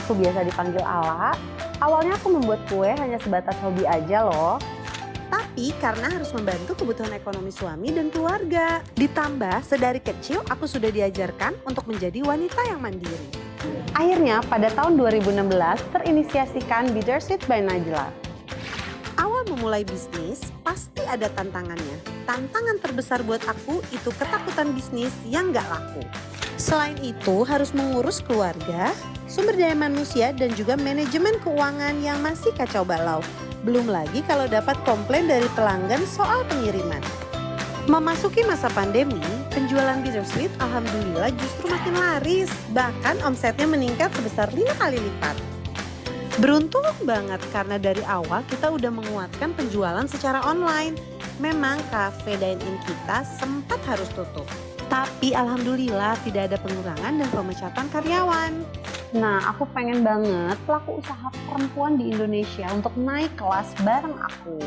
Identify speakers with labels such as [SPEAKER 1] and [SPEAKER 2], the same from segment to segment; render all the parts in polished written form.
[SPEAKER 1] aku biasa dipanggil Ala, awalnya aku membuat kue hanya sebatas hobi aja loh.
[SPEAKER 2] Tapi karena harus membantu kebutuhan ekonomi suami dan keluarga. Ditambah sedari kecil aku sudah diajarkan untuk menjadi wanita yang mandiri.
[SPEAKER 1] Akhirnya pada tahun 2016 terinisiasikan Bittersweet by Najla.
[SPEAKER 2] Awal memulai bisnis pasti ada tantangannya. Tantangan terbesar buat aku itu ketakutan bisnis yang gak laku. Selain itu harus mengurus keluarga, sumber daya manusia dan juga manajemen keuangan yang masih kacau balau. Belum lagi kalau dapat komplain dari pelanggan soal pengiriman. Memasuki masa pandemi, penjualan Bittersweet alhamdulillah justru makin laris. Bahkan omsetnya meningkat sebesar 5 kali lipat. Beruntung banget karena dari awal kita udah menguatkan penjualan secara online. Memang cafe dine-in kita sempat harus tutup. Tapi alhamdulillah tidak ada pengurangan dan pemecatan karyawan.
[SPEAKER 1] Nah, aku pengen banget pelaku usaha perempuan di Indonesia untuk naik kelas bareng aku.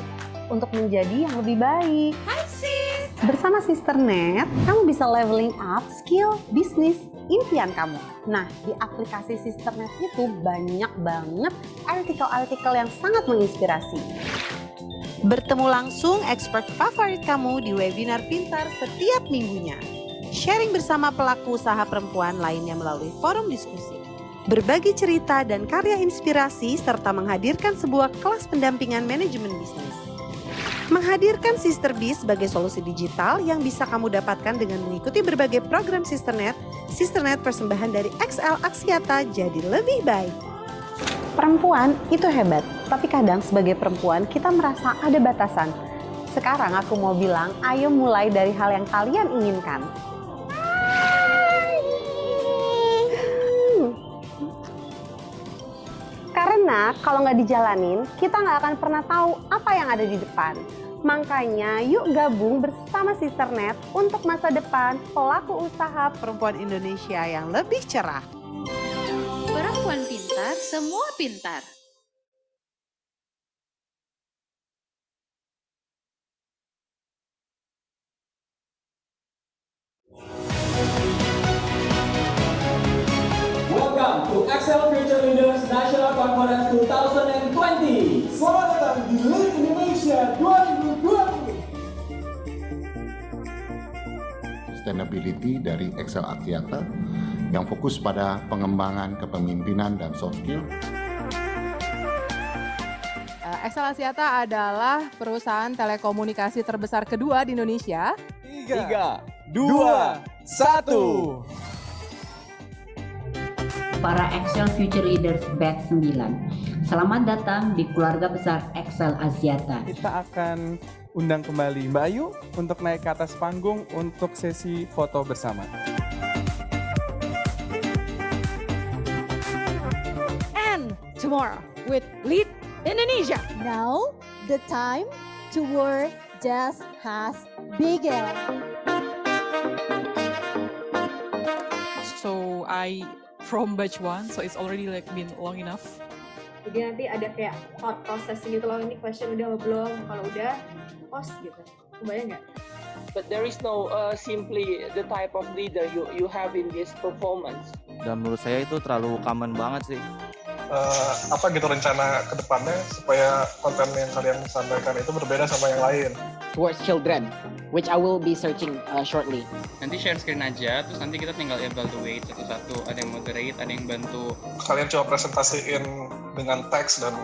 [SPEAKER 1] Untuk menjadi yang lebih baik.
[SPEAKER 2] Hai sis!
[SPEAKER 1] Bersama Sisternet, kamu bisa leveling up skill, bisnis, impian kamu. Nah, di aplikasi Sisternet itu banyak banget artikel-artikel yang sangat menginspirasi.
[SPEAKER 2] Bertemu langsung expert favorit kamu di webinar pintar setiap minggunya. Sharing bersama pelaku usaha perempuan lainnya melalui forum diskusi. Berbagi cerita dan karya inspirasi serta menghadirkan sebuah kelas pendampingan manajemen bisnis. Menghadirkan Sister Biz sebagai solusi digital yang bisa kamu dapatkan dengan mengikuti berbagai program Sisternet. Sisternet persembahan dari XL Axiata jadi lebih baik.
[SPEAKER 1] Perempuan itu hebat, tapi kadang sebagai perempuan kita merasa ada batasan. Sekarang aku mau bilang, ayo mulai dari hal yang kalian inginkan. Karena kalau nggak dijalanin, kita nggak akan pernah tahu apa yang ada di depan. Makanya yuk gabung bersama Sisternet untuk masa depan pelaku usaha
[SPEAKER 2] Perempuan Indonesia yang lebih cerah.
[SPEAKER 3] Perempuan pintar, semua pintar.
[SPEAKER 4] Welcome to Excel Future Leaders National Conference 2020.
[SPEAKER 5] Selamat datang di Lead Indonesia 2020.
[SPEAKER 6] Sustainability dari Excel Axiata yang fokus pada pengembangan kepemimpinan dan soft skill.
[SPEAKER 7] Excel Axiata adalah perusahaan telekomunikasi terbesar kedua di Indonesia.
[SPEAKER 4] 3, 2, 1.
[SPEAKER 8] Para Excel Future Leaders Batch 9. Selamat datang di keluarga besar Excel Axiata.
[SPEAKER 5] Kita akan undang kembali Mbak Ayu untuk naik ke atas panggung untuk sesi foto bersama.
[SPEAKER 9] And tomorrow with Lead Indonesia. Now the time to work just has begun.
[SPEAKER 10] So I from batch 1, so it's already like been long enough.
[SPEAKER 11] Jadi nanti ada kayak thought process gitu loh, ini question udah apa belum, kalau udah post gitu. Kebayang nggak?
[SPEAKER 12] But there is no simply the type of leader you have in this performance.
[SPEAKER 13] Dan menurut saya itu terlalu common banget sih.
[SPEAKER 14] Apa gitu rencana ke depannya supaya konten yang kalian sampaikan itu berbeda sama yang lain?
[SPEAKER 15] Towards children, which I will be searching shortly.
[SPEAKER 16] Nanti share screen aja, terus nanti kita tinggal evaluate satu-satu. Ada yang moderate, ada yang bantu.
[SPEAKER 14] Kalian coba presentasiin dengan teks dan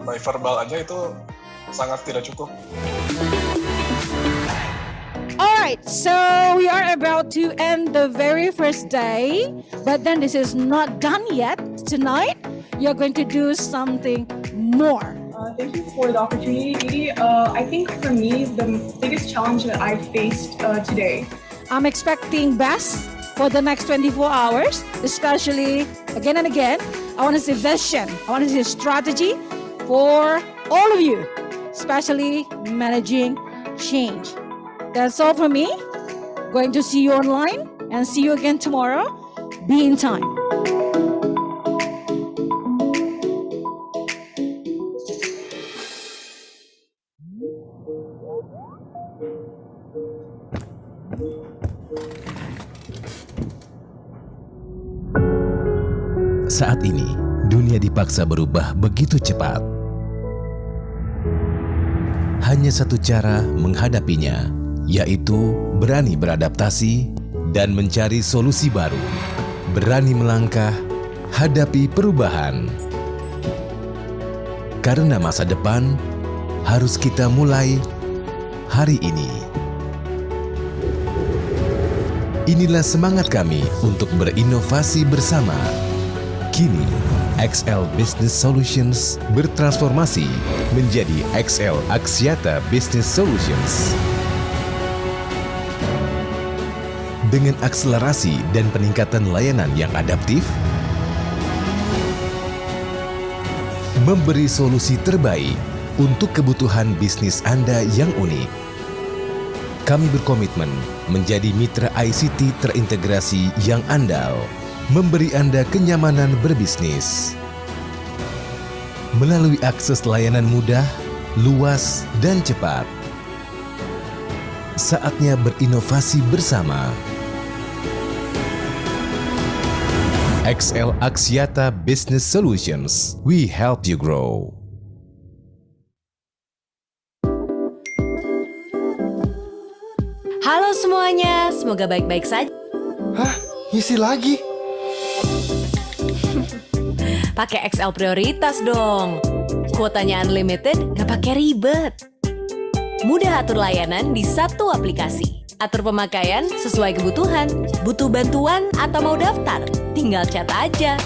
[SPEAKER 14] by verbal aja itu sangat tidak cukup.
[SPEAKER 9] Alright, so we are about to end the very first day, but then this is not done yet. Tonight, you're going to do something more.
[SPEAKER 17] Thank you for the opportunity. I think for me, the biggest challenge that I faced today.
[SPEAKER 9] I'm expecting best for the next 24 hours, especially again and again. I want to see vision. I want to see strategy for all of you, especially managing change. That's all for me. Going to see you online and see you again tomorrow. Be in time.
[SPEAKER 18] Saat ini, dunia dipaksa berubah begitu cepat. Hanya satu cara menghadapinya, yaitu berani beradaptasi dan mencari solusi baru. Berani melangkah, hadapi perubahan. Karena masa depan harus kita mulai hari ini. Inilah semangat kami untuk berinovasi bersama. Kini, XL Business Solutions bertransformasi menjadi XL Axiata Business Solutions. Dengan akselerasi dan peningkatan layanan yang adaptif, memberi solusi terbaik untuk kebutuhan bisnis Anda yang unik. Kami berkomitmen menjadi mitra ICT terintegrasi yang andal, memberi Anda kenyamanan berbisnis. Melalui akses layanan mudah, luas, dan cepat. Saatnya berinovasi bersama. XL Axiata Business Solutions, we help you grow.
[SPEAKER 19] Halo semuanya, semoga baik-baik saja.
[SPEAKER 20] Hah? Ngisi lagi?
[SPEAKER 19] Pakai XL Prioritas dong. Kuotanya unlimited, nggak pakai ribet. Mudah atur layanan di satu aplikasi. Atur pemakaian sesuai kebutuhan. Butuh bantuan atau mau daftar? Tinggal chat aja.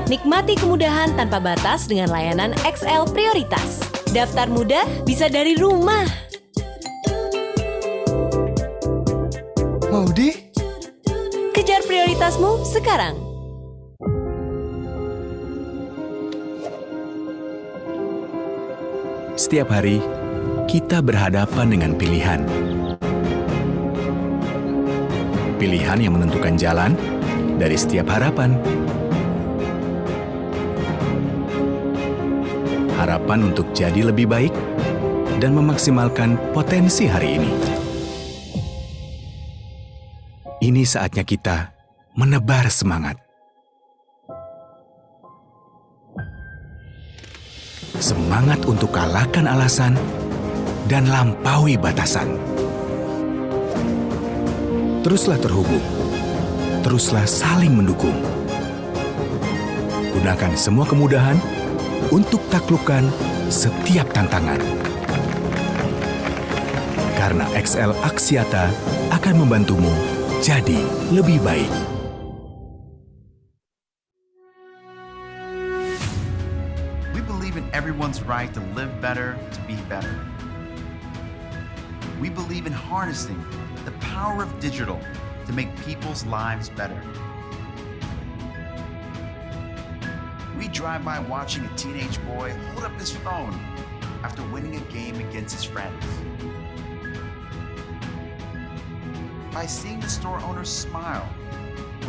[SPEAKER 19] Nikmati kemudahan tanpa batas dengan layanan XL Prioritas. Daftar mudah bisa dari rumah.
[SPEAKER 20] Maudi?
[SPEAKER 19] Kejar prioritasmu sekarang.
[SPEAKER 21] Setiap hari, kita berhadapan dengan pilihan. Pilihan yang menentukan jalan dari setiap harapan. Harapan untuk jadi lebih baik dan memaksimalkan potensi hari ini. Ini saatnya kita menebar semangat. Semangat untuk kalahkan alasan dan lampaui batasan. Teruslah terhubung. Teruslah saling mendukung. Gunakan semua kemudahan untuk taklukkan setiap tantangan. Karena XL Axiata akan membantumu jadi lebih baik.
[SPEAKER 22] We believe in everyone's right to live better, to be better. We believe in harnessing the power of digital to make people's lives better. We drive by watching a teenage boy hold up his phone after winning a game against his friends. By seeing the store owner smile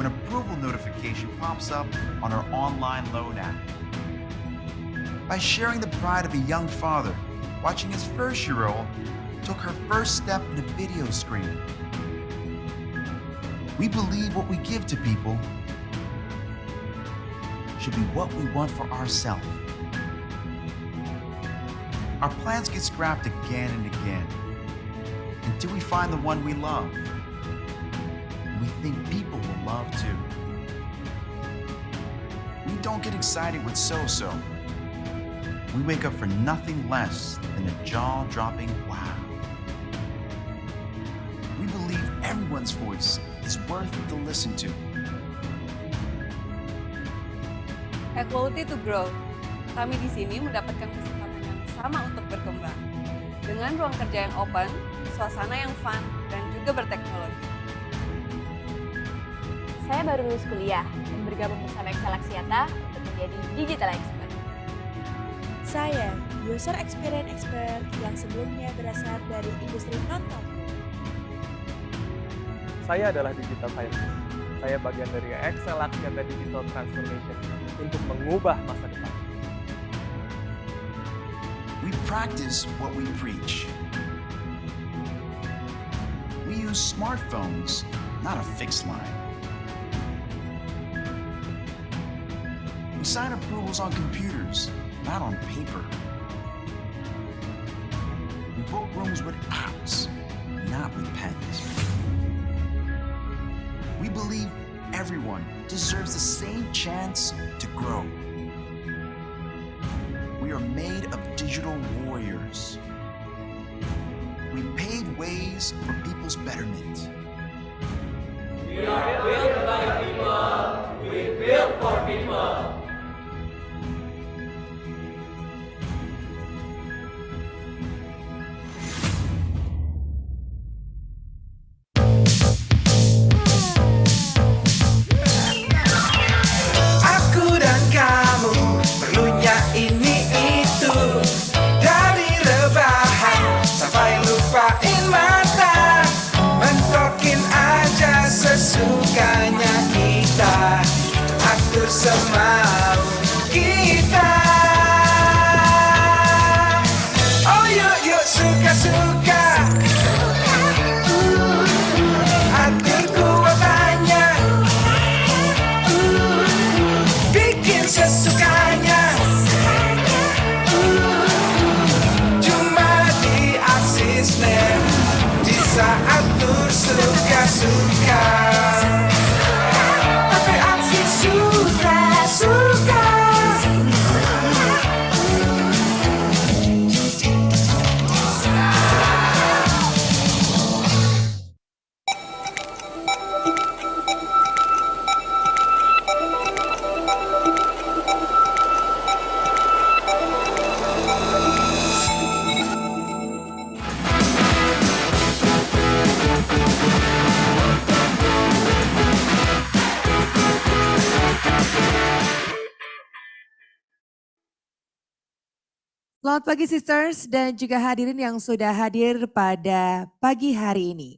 [SPEAKER 22] when approval notification pops up on our online loan app. By sharing the pride of a young father watching his first-year-old took her first step in a video screen. We believe what we give to people should be what we want for ourselves. Our plans get scrapped again and again until we find the one we love. We think people will love too. We don't get excited with so-so. We wake up for nothing less than a jaw-dropping wow. We believe everyone's voice is worth it to listen to.
[SPEAKER 23] Equality to grow. Kami di sini mendapatkan kesempatan yang sama untuk berkembang. Dengan ruang kerja yang open, suasana yang fun, dan juga berteknologi.
[SPEAKER 24] Saya baru lulus kuliah dan bergabung bersama XL Axiata untuk menjadi digital expert.
[SPEAKER 25] Saya user experience expert yang sebelumnya berasal dari industri non-telco.
[SPEAKER 5] Saya adalah digital scientist. Saya bagian dari XL Axiata Digital Transformation untuk mengubah masa depan.
[SPEAKER 22] We practice what we preach. We use smartphones, not a fixed line. We sign approvals on computers, not on paper. We book rooms with apps, not with pens. We believe everyone deserves the same chance to grow. We are made of digital warriors. We pave ways for people's betterment.
[SPEAKER 4] We are built by people. We build for people.
[SPEAKER 1] Aku dan kamu perlunya ini itu, dari rebahan sampai lupain mata, mentokin aja sesukanya kita, atur semau kita. Oh yuk yuk suka-suka, atur kuotanya, bikin sesukanya, cuma di asisten, bisa atur suka-suka, pakai aksi suka-suka.
[SPEAKER 2] Selamat pagi sisters dan juga hadirin yang sudah hadir pada pagi hari ini.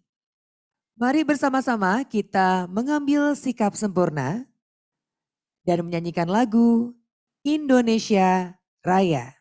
[SPEAKER 2] Mari bersama-sama kita mengambil sikap sempurna dan menyanyikan lagu Indonesia Raya.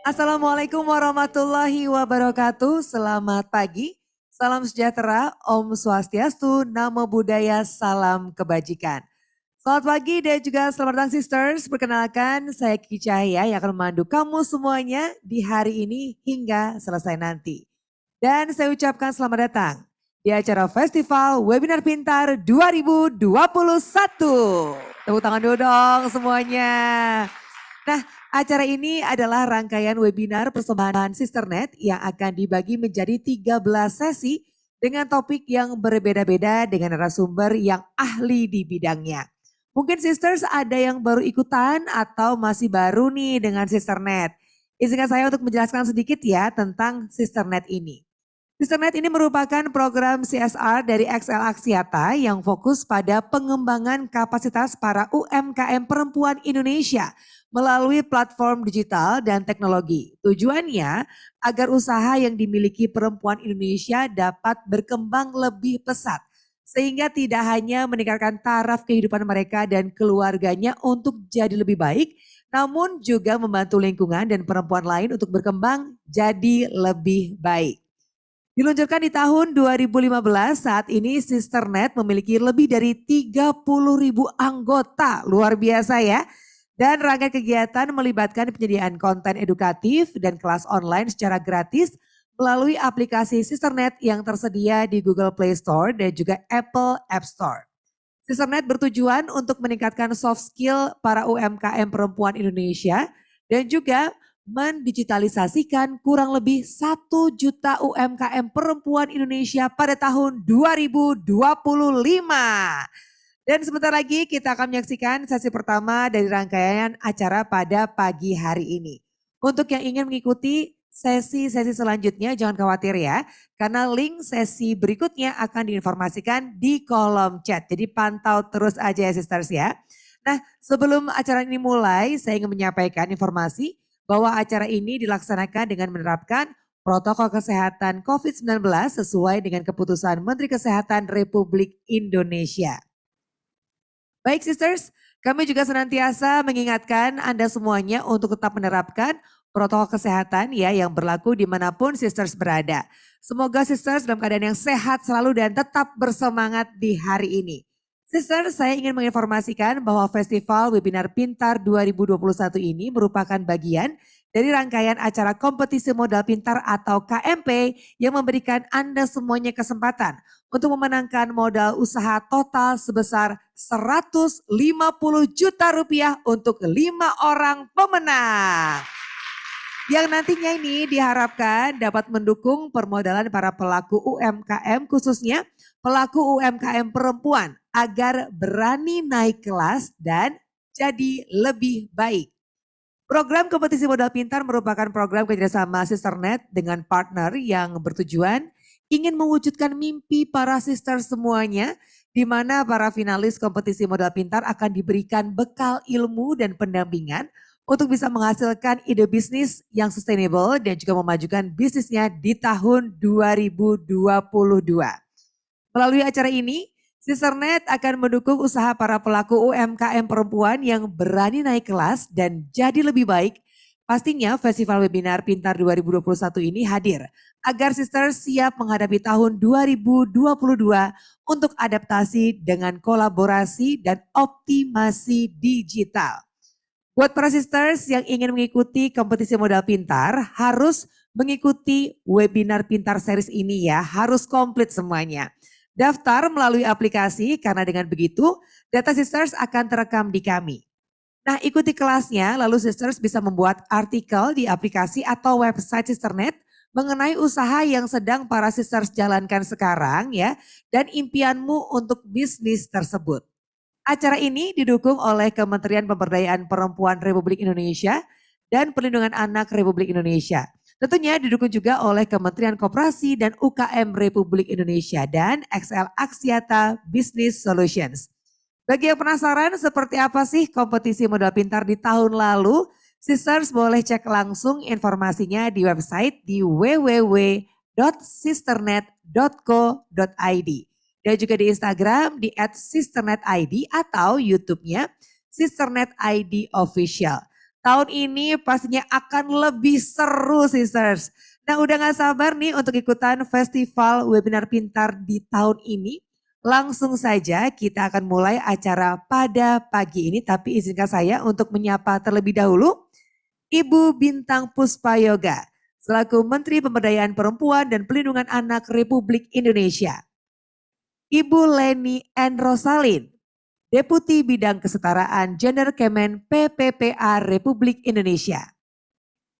[SPEAKER 2] Assalamualaikum warahmatullahi wabarakatuh. Selamat pagi, salam sejahtera, Om Swastiastu, Namo Buddhaya, salam kebajikan. Selamat pagi dan juga selamat datang sisters. Perkenalkan saya Kiki Cahaya yang akan memandu kamu semuanya di hari ini hingga selesai nanti. Dan saya ucapkan selamat datang di acara Festival Webinar Pintar 2021. Tepuk tangan dulu dong semuanya. Nah, acara ini adalah rangkaian webinar persembahan Sisternet yang akan dibagi menjadi 13 sesi dengan topik yang berbeda-beda dengan narasumber yang ahli di bidangnya. Mungkin sisters ada yang baru ikutan atau masih baru nih dengan Sisternet. Izinkan saya untuk menjelaskan sedikit ya tentang Sisternet ini. Sisternet ini merupakan program CSR dari XL Axiata yang fokus pada pengembangan kapasitas para UMKM perempuan Indonesia melalui platform digital dan teknologi. Tujuannya agar usaha yang dimiliki perempuan Indonesia dapat berkembang lebih pesat, sehingga tidak hanya meningkatkan taraf kehidupan mereka dan keluarganya untuk jadi lebih baik, namun juga membantu lingkungan dan perempuan lain untuk berkembang jadi lebih baik. Diluncurkan di tahun 2015, saat ini Sisternet memiliki lebih dari 30.000 anggota, luar biasa ya. Dan rangkaian kegiatan melibatkan penyediaan konten edukatif dan kelas online secara gratis melalui aplikasi Sisternet yang tersedia di Google Play Store dan juga Apple App Store. Sisternet bertujuan untuk meningkatkan soft skill para UMKM perempuan Indonesia dan juga mendigitalisasikan kurang lebih 1 juta UMKM perempuan Indonesia pada tahun 2025. Dan sebentar lagi kita akan menyaksikan sesi pertama dari rangkaian acara pada pagi hari ini. Untuk yang ingin mengikuti sesi-sesi selanjutnya jangan khawatir ya, karena link sesi berikutnya akan diinformasikan di kolom chat. Jadi pantau terus aja ya sisters ya. Nah sebelum acara ini mulai saya ingin menyampaikan informasi bahwa acara ini dilaksanakan dengan menerapkan protokol kesehatan COVID-19 sesuai dengan keputusan Menteri Kesehatan Republik Indonesia. Baik sisters, kami juga senantiasa mengingatkan Anda semuanya untuk tetap menerapkan protokol kesehatan ya yang berlaku dimanapun sisters berada. Semoga sisters dalam keadaan yang sehat selalu dan tetap bersemangat di hari ini. Sisters, saya ingin menginformasikan bahwa Festival Webinar Pintar 2021 ini merupakan bagian dari rangkaian acara kompetisi modal pintar atau KMP yang memberikan Anda semuanya kesempatan untuk memenangkan modal usaha total sebesar 150 juta rupiah untuk 5 orang pemenang. Yang nantinya ini diharapkan dapat mendukung permodalan para pelaku UMKM khususnya pelaku UMKM perempuan agar berani naik kelas dan jadi lebih baik. Program kompetisi modal pintar merupakan program kerjasama Sisternet dengan partner yang bertujuan ingin mewujudkan mimpi para sister semuanya, di mana para finalis kompetisi modal pintar akan diberikan bekal ilmu dan pendampingan untuk bisa menghasilkan ide bisnis yang sustainable dan juga memajukan bisnisnya di tahun 2022. Melalui acara ini, Sisternet akan mendukung usaha para pelaku UMKM perempuan yang berani naik kelas dan jadi lebih baik. Pastinya Festival Webinar Pintar 2021 ini hadir agar Sister siap menghadapi tahun 2022 untuk adaptasi dengan kolaborasi dan optimasi digital. Buat para sisters yang ingin mengikuti kompetisi modal pintar harus mengikuti webinar pintar series ini ya, harus komplit semuanya. Daftar melalui aplikasi karena dengan begitu data sisters akan terekam di kami. Nah ikuti kelasnya lalu sisters bisa membuat artikel di aplikasi atau website Sisternet mengenai usaha yang sedang para sisters jalankan sekarang ya dan impianmu untuk bisnis tersebut. Acara ini didukung oleh Kementerian Pemberdayaan Perempuan Republik Indonesia dan Perlindungan Anak Republik Indonesia. Tentunya didukung juga oleh Kementerian Koperasi dan UKM Republik Indonesia dan XL Axiata Business Solutions. Bagi yang penasaran seperti apa sih kompetisi modal pintar di tahun lalu, sisters boleh cek langsung informasinya di website di www.sisternet.co.id. Dan juga di Instagram di @sisternetid atau YouTube-nya Sisternet ID Official. Tahun ini pastinya akan lebih seru sisters. Nah udah gak sabar nih untuk ikutan Festival Webinar Pintar di tahun ini. Langsung saja kita akan mulai acara pada pagi ini. Tapi izinkan saya untuk menyapa terlebih dahulu Ibu Bintang Puspayoga selaku Menteri Pemberdayaan Perempuan dan Perlindungan Anak Republik Indonesia. Ibu Leni N. Rosalin, Deputi Bidang Kesetaraan Gender Kemen PPPA Republik Indonesia.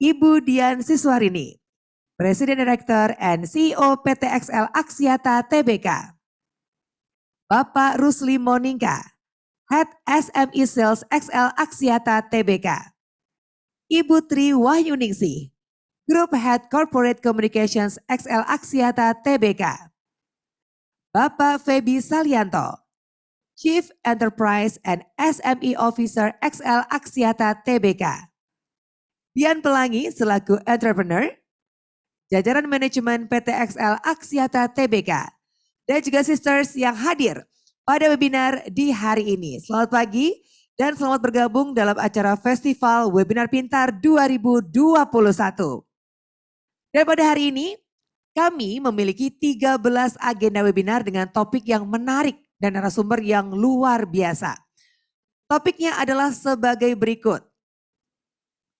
[SPEAKER 2] Ibu Dian Siswarini, Presiden Direktur and CEO PT XL Axiata Tbk. Bapak Rusli Moninga, Head SME Sales XL Axiata Tbk. Ibu Tri Wahyuningsih, Group Head Corporate Communications XL Axiata Tbk. Bapak Feby Salianto, Chief Enterprise and SME Officer XL Axiata Tbk. Dian Pelangi selaku entrepreneur, jajaran manajemen PT XL Axiata Tbk, dan juga sisters yang hadir pada webinar di hari ini. Selamat pagi dan selamat bergabung dalam acara Festival Webinar Pintar 2021. Dan pada hari ini kami memiliki 13 agenda webinar dengan topik yang menarik dan narasumber yang luar biasa. Topiknya adalah sebagai berikut.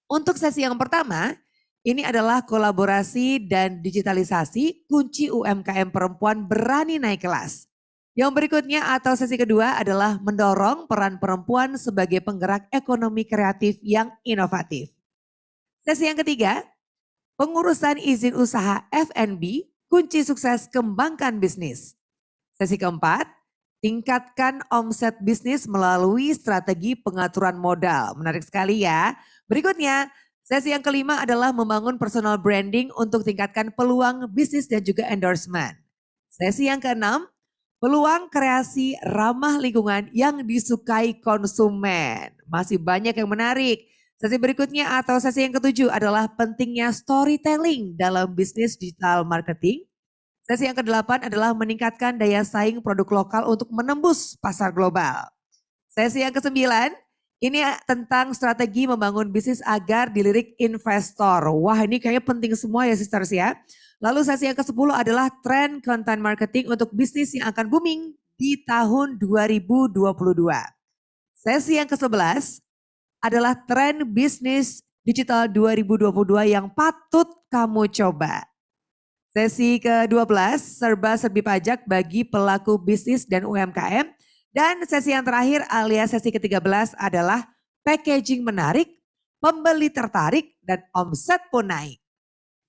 [SPEAKER 2] Untuk sesi yang pertama, ini adalah kolaborasi dan digitalisasi kunci UMKM perempuan berani naik kelas. Yang berikutnya atau sesi kedua adalah mendorong peran perempuan sebagai penggerak ekonomi kreatif yang inovatif. Sesi yang ketiga, pengurusan izin usaha F&B, kunci sukses kembangkan bisnis. Sesi keempat, tingkatkan omset bisnis melalui strategi pengaturan modal. Menarik sekali ya. Berikutnya, sesi yang kelima adalah membangun personal branding untuk tingkatkan peluang bisnis dan juga endorsement. Sesi yang keenam, peluang kreasi ramah lingkungan yang disukai konsumen. Masih banyak yang menarik. Sesi berikutnya atau sesi yang ketujuh adalah pentingnya storytelling dalam bisnis digital marketing. Sesi yang kedelapan adalah meningkatkan daya saing produk lokal untuk menembus pasar global. Sesi yang kesembilan, ini tentang strategi membangun bisnis agar dilirik investor. Wah, ini kayaknya penting semua ya sisters ya. Lalu sesi yang ke-10 adalah tren content marketing untuk bisnis yang akan booming di tahun 2022. Sesi yang ke-11 adalah tren bisnis digital 2022 yang patut kamu coba. Sesi ke-12 serba-serbi pajak bagi pelaku bisnis dan UMKM. Dan sesi yang terakhir alias sesi ke-13 adalah packaging menarik, pembeli tertarik, dan omset pun naik.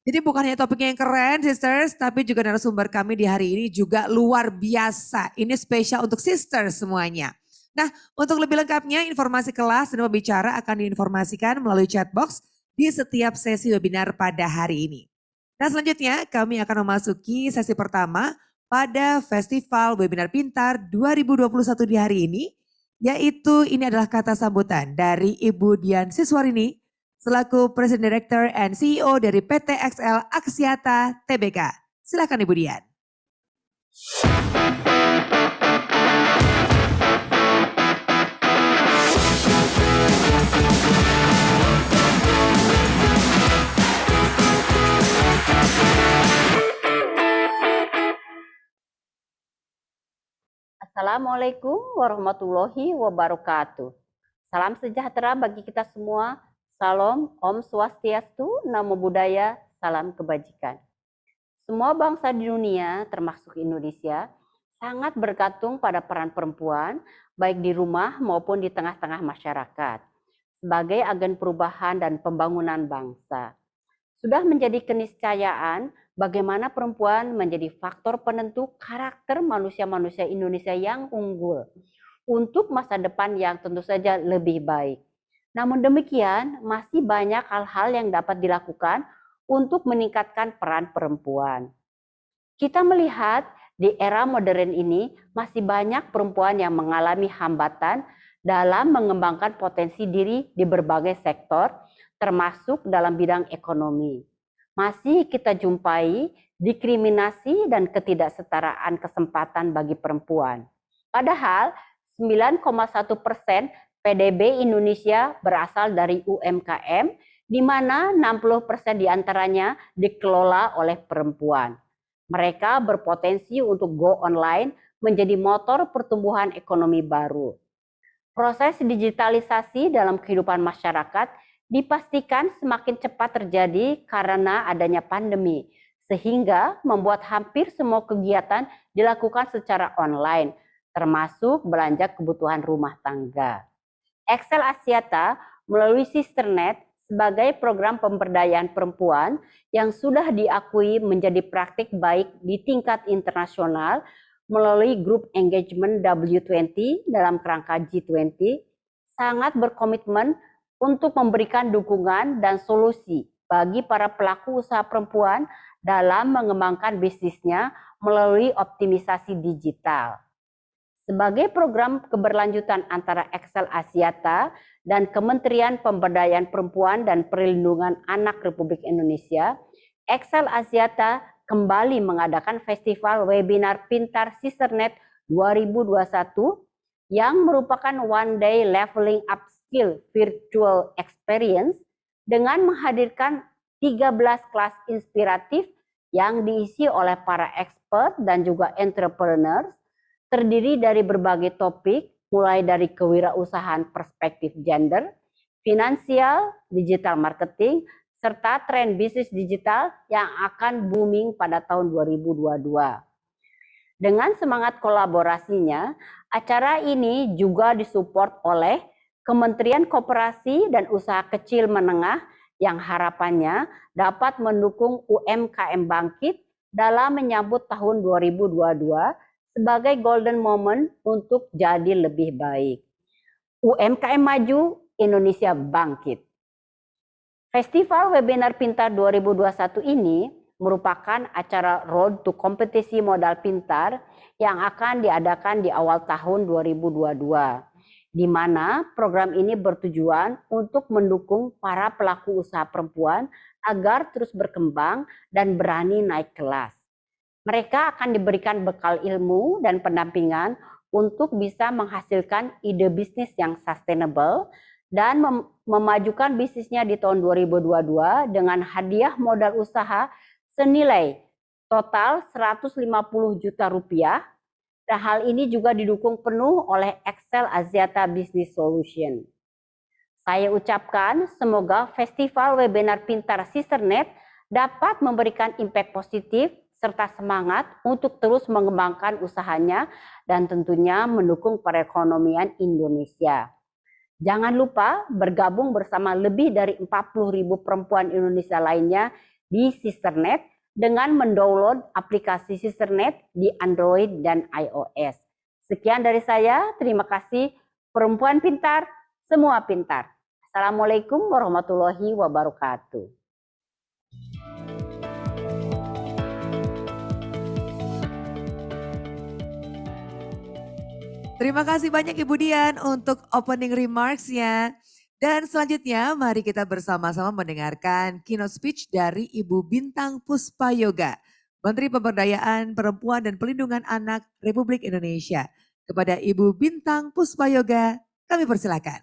[SPEAKER 2] Jadi bukan hanya topiknya yang keren sisters, tapi juga narasumber kami di hari ini juga luar biasa. Ini spesial untuk sisters semuanya. Nah, untuk lebih lengkapnya informasi kelas dan pembicara akan diinformasikan melalui chat box di setiap sesi webinar pada hari ini. Nah, selanjutnya kami akan memasuki sesi pertama pada Festival Webinar Pintar 2021 di hari ini, yaitu ini adalah kata sambutan dari Ibu Dian Siswarini selaku President Director and CEO dari PT XL Axiata Tbk. Silakan Ibu Dian.
[SPEAKER 3] Assalamualaikum warahmatullahi wabarakatuh. Salam sejahtera bagi kita semua. Salam, Om Swastiastu, Namo Buddhaya, salam kebajikan. Semua bangsa di dunia, termasuk Indonesia, sangat bergantung pada peran perempuan, baik di rumah maupun di tengah-tengah masyarakat, sebagai agen perubahan dan pembangunan bangsa. Sudah menjadi keniscayaan bagaimana perempuan menjadi faktor penentu karakter manusia-manusia Indonesia yang unggul untuk masa depan yang tentu saja lebih baik. Namun demikian, masih banyak hal-hal yang dapat dilakukan untuk meningkatkan peran perempuan. Kita melihat di era modern ini masih banyak perempuan yang mengalami hambatan dalam mengembangkan potensi diri di berbagai sektor, termasuk dalam bidang ekonomi. Masih kita jumpai diskriminasi dan ketidaksetaraan kesempatan bagi perempuan. Padahal 9,1% PDB Indonesia berasal dari UMKM, di mana 60% diantaranya dikelola oleh perempuan. Mereka berpotensi untuk go online menjadi motor pertumbuhan ekonomi baru. Proses digitalisasi dalam kehidupan masyarakat dipastikan semakin cepat terjadi karena adanya pandemi, sehingga membuat hampir semua kegiatan dilakukan secara online, termasuk belanja kebutuhan rumah tangga. XL Axiata melalui Sisternet sebagai program pemberdayaan perempuan yang sudah diakui menjadi praktik baik di tingkat internasional, melalui grup engagement W20 dalam kerangka G20 sangat berkomitmen untuk memberikan dukungan dan solusi bagi para pelaku usaha perempuan dalam mengembangkan bisnisnya melalui optimisasi digital. Sebagai program keberlanjutan antara Excel Axiata dan Kementerian Pemberdayaan Perempuan dan Perlindungan Anak Republik Indonesia, Excel Axiata kembali mengadakan Festival Webinar Pintar Sisternet 2021 yang merupakan one day leveling up skill virtual experience dengan menghadirkan 13 kelas inspiratif yang diisi oleh para expert dan juga entrepreneurs, terdiri dari berbagai topik, mulai dari kewirausahaan perspektif gender, finansial, digital marketing, serta tren bisnis digital yang akan booming pada tahun 2022. Dengan semangat kolaborasinya, acara ini juga disupport oleh Kementerian Koperasi dan Usaha Kecil Menengah yang harapannya dapat mendukung UMKM bangkit dalam menyambut tahun 2022 sebagai golden moment untuk jadi lebih baik. UMKM maju, Indonesia bangkit. Festival Webinar Pintar 2021 ini merupakan acara Road to Kompetisi Modal Pintar yang akan diadakan di awal tahun 2022, di mana program ini bertujuan untuk mendukung para pelaku usaha perempuan agar terus berkembang dan berani naik kelas. Mereka akan diberikan bekal ilmu dan pendampingan untuk bisa menghasilkan ide bisnis yang sustainable dan memajukan bisnisnya di tahun 2022 dengan hadiah modal usaha senilai total 150 juta rupiah. Dan hal ini juga didukung penuh oleh Excel Axiata Business Solution. Saya ucapkan semoga Festival Webinar Pintar Sisternet dapat memberikan impact positif serta semangat untuk terus mengembangkan usahanya dan tentunya mendukung perekonomian Indonesia. Jangan lupa bergabung bersama lebih dari 40.000 perempuan Indonesia lainnya di Sisternet dengan mendownload aplikasi Sisternet di Android dan iOS. Sekian dari saya, terima kasih. Perempuan pintar, semua pintar. Assalamualaikum warahmatullahi wabarakatuh.
[SPEAKER 2] Terima kasih banyak Ibu Dian untuk opening remarks-nya. Dan selanjutnya mari kita bersama-sama mendengarkan keynote speech dari Ibu Bintang Puspayoga, Menteri Pemberdayaan Perempuan dan Perlindungan Anak Republik Indonesia. Kepada Ibu Bintang Puspayoga, kami persilakan.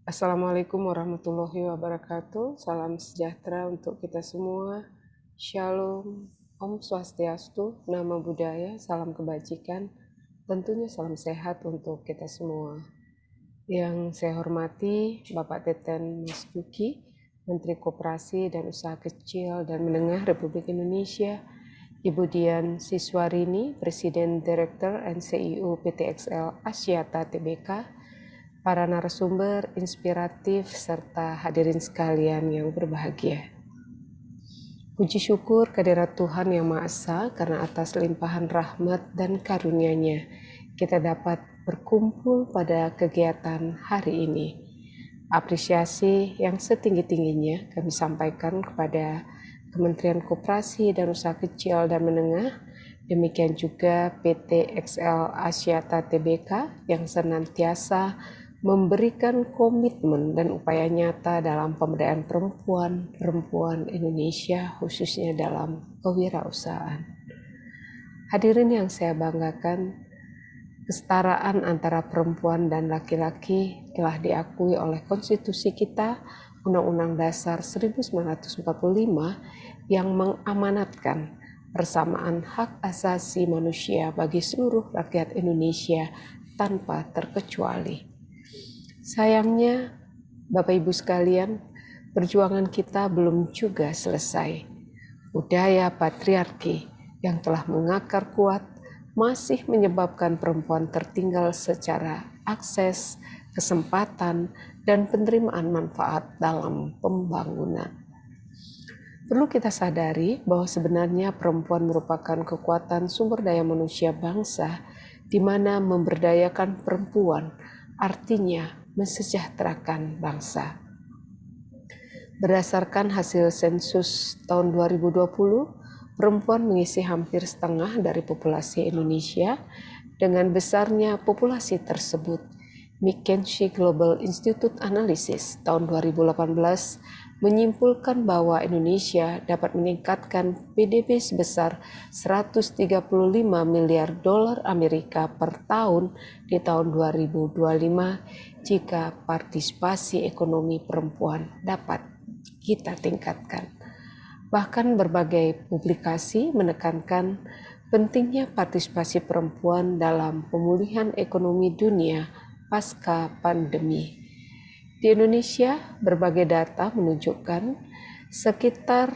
[SPEAKER 6] Assalamualaikum warahmatullahi wabarakatuh. Salam sejahtera untuk kita semua. Shalom, Om Swastiastu, Namo Buddhaya, salam kebajikan. Tentunya salam sehat untuk kita semua. Yang saya hormati Bapak Teten Mas Duki, Menteri Koperasi dan Usaha Kecil dan Menengah Republik Indonesia, Ibu Dian Siswarini, Presiden Direktur and CEO PT XL Axiata Tbk, para narasumber inspiratif serta hadirin sekalian yang berbahagia. Puji syukur kehadirat Tuhan Yang Maha Esa karena atas limpahan rahmat dan karunia-Nya kita dapat berkumpul pada kegiatan hari ini. Apresiasi yang setinggi-tingginya kami sampaikan kepada Kementerian Koperasi dan Usaha Kecil dan Menengah, demikian juga PT XL Axiata Tbk yang senantiasa memberikan komitmen dan upaya nyata dalam pemberdayaan perempuan Indonesia, khususnya dalam kewirausahaan. Hadirin yang saya banggakan, kesetaraan antara perempuan dan laki-laki telah diakui oleh konstitusi kita, Undang-Undang Dasar 1945 yang mengamanatkan persamaan hak asasi manusia bagi seluruh rakyat Indonesia tanpa terkecuali. Sayangnya, Bapak Ibu sekalian, perjuangan kita belum juga selesai. Budaya patriarki yang telah mengakar kuat masih menyebabkan perempuan tertinggal secara akses, kesempatan, dan penerimaan manfaat dalam pembangunan. Perlu kita sadari bahwa sebenarnya perempuan merupakan kekuatan sumber daya manusia bangsa, di mana memberdayakan perempuan artinya mensejahterakan bangsa. Berdasarkan hasil sensus tahun 2020, perempuan mengisi hampir setengah dari populasi Indonesia. Dengan besarnya populasi tersebut, McKinsey Global Institute Analysis tahun 2018 menyimpulkan bahwa Indonesia dapat meningkatkan PDB sebesar 135 miliar dolar Amerika per tahun di tahun 2025 jika partisipasi ekonomi perempuan dapat kita tingkatkan. Bahkan berbagai publikasi menekankan pentingnya partisipasi perempuan dalam pemulihan ekonomi dunia pasca pandemi. Di Indonesia, berbagai data menunjukkan sekitar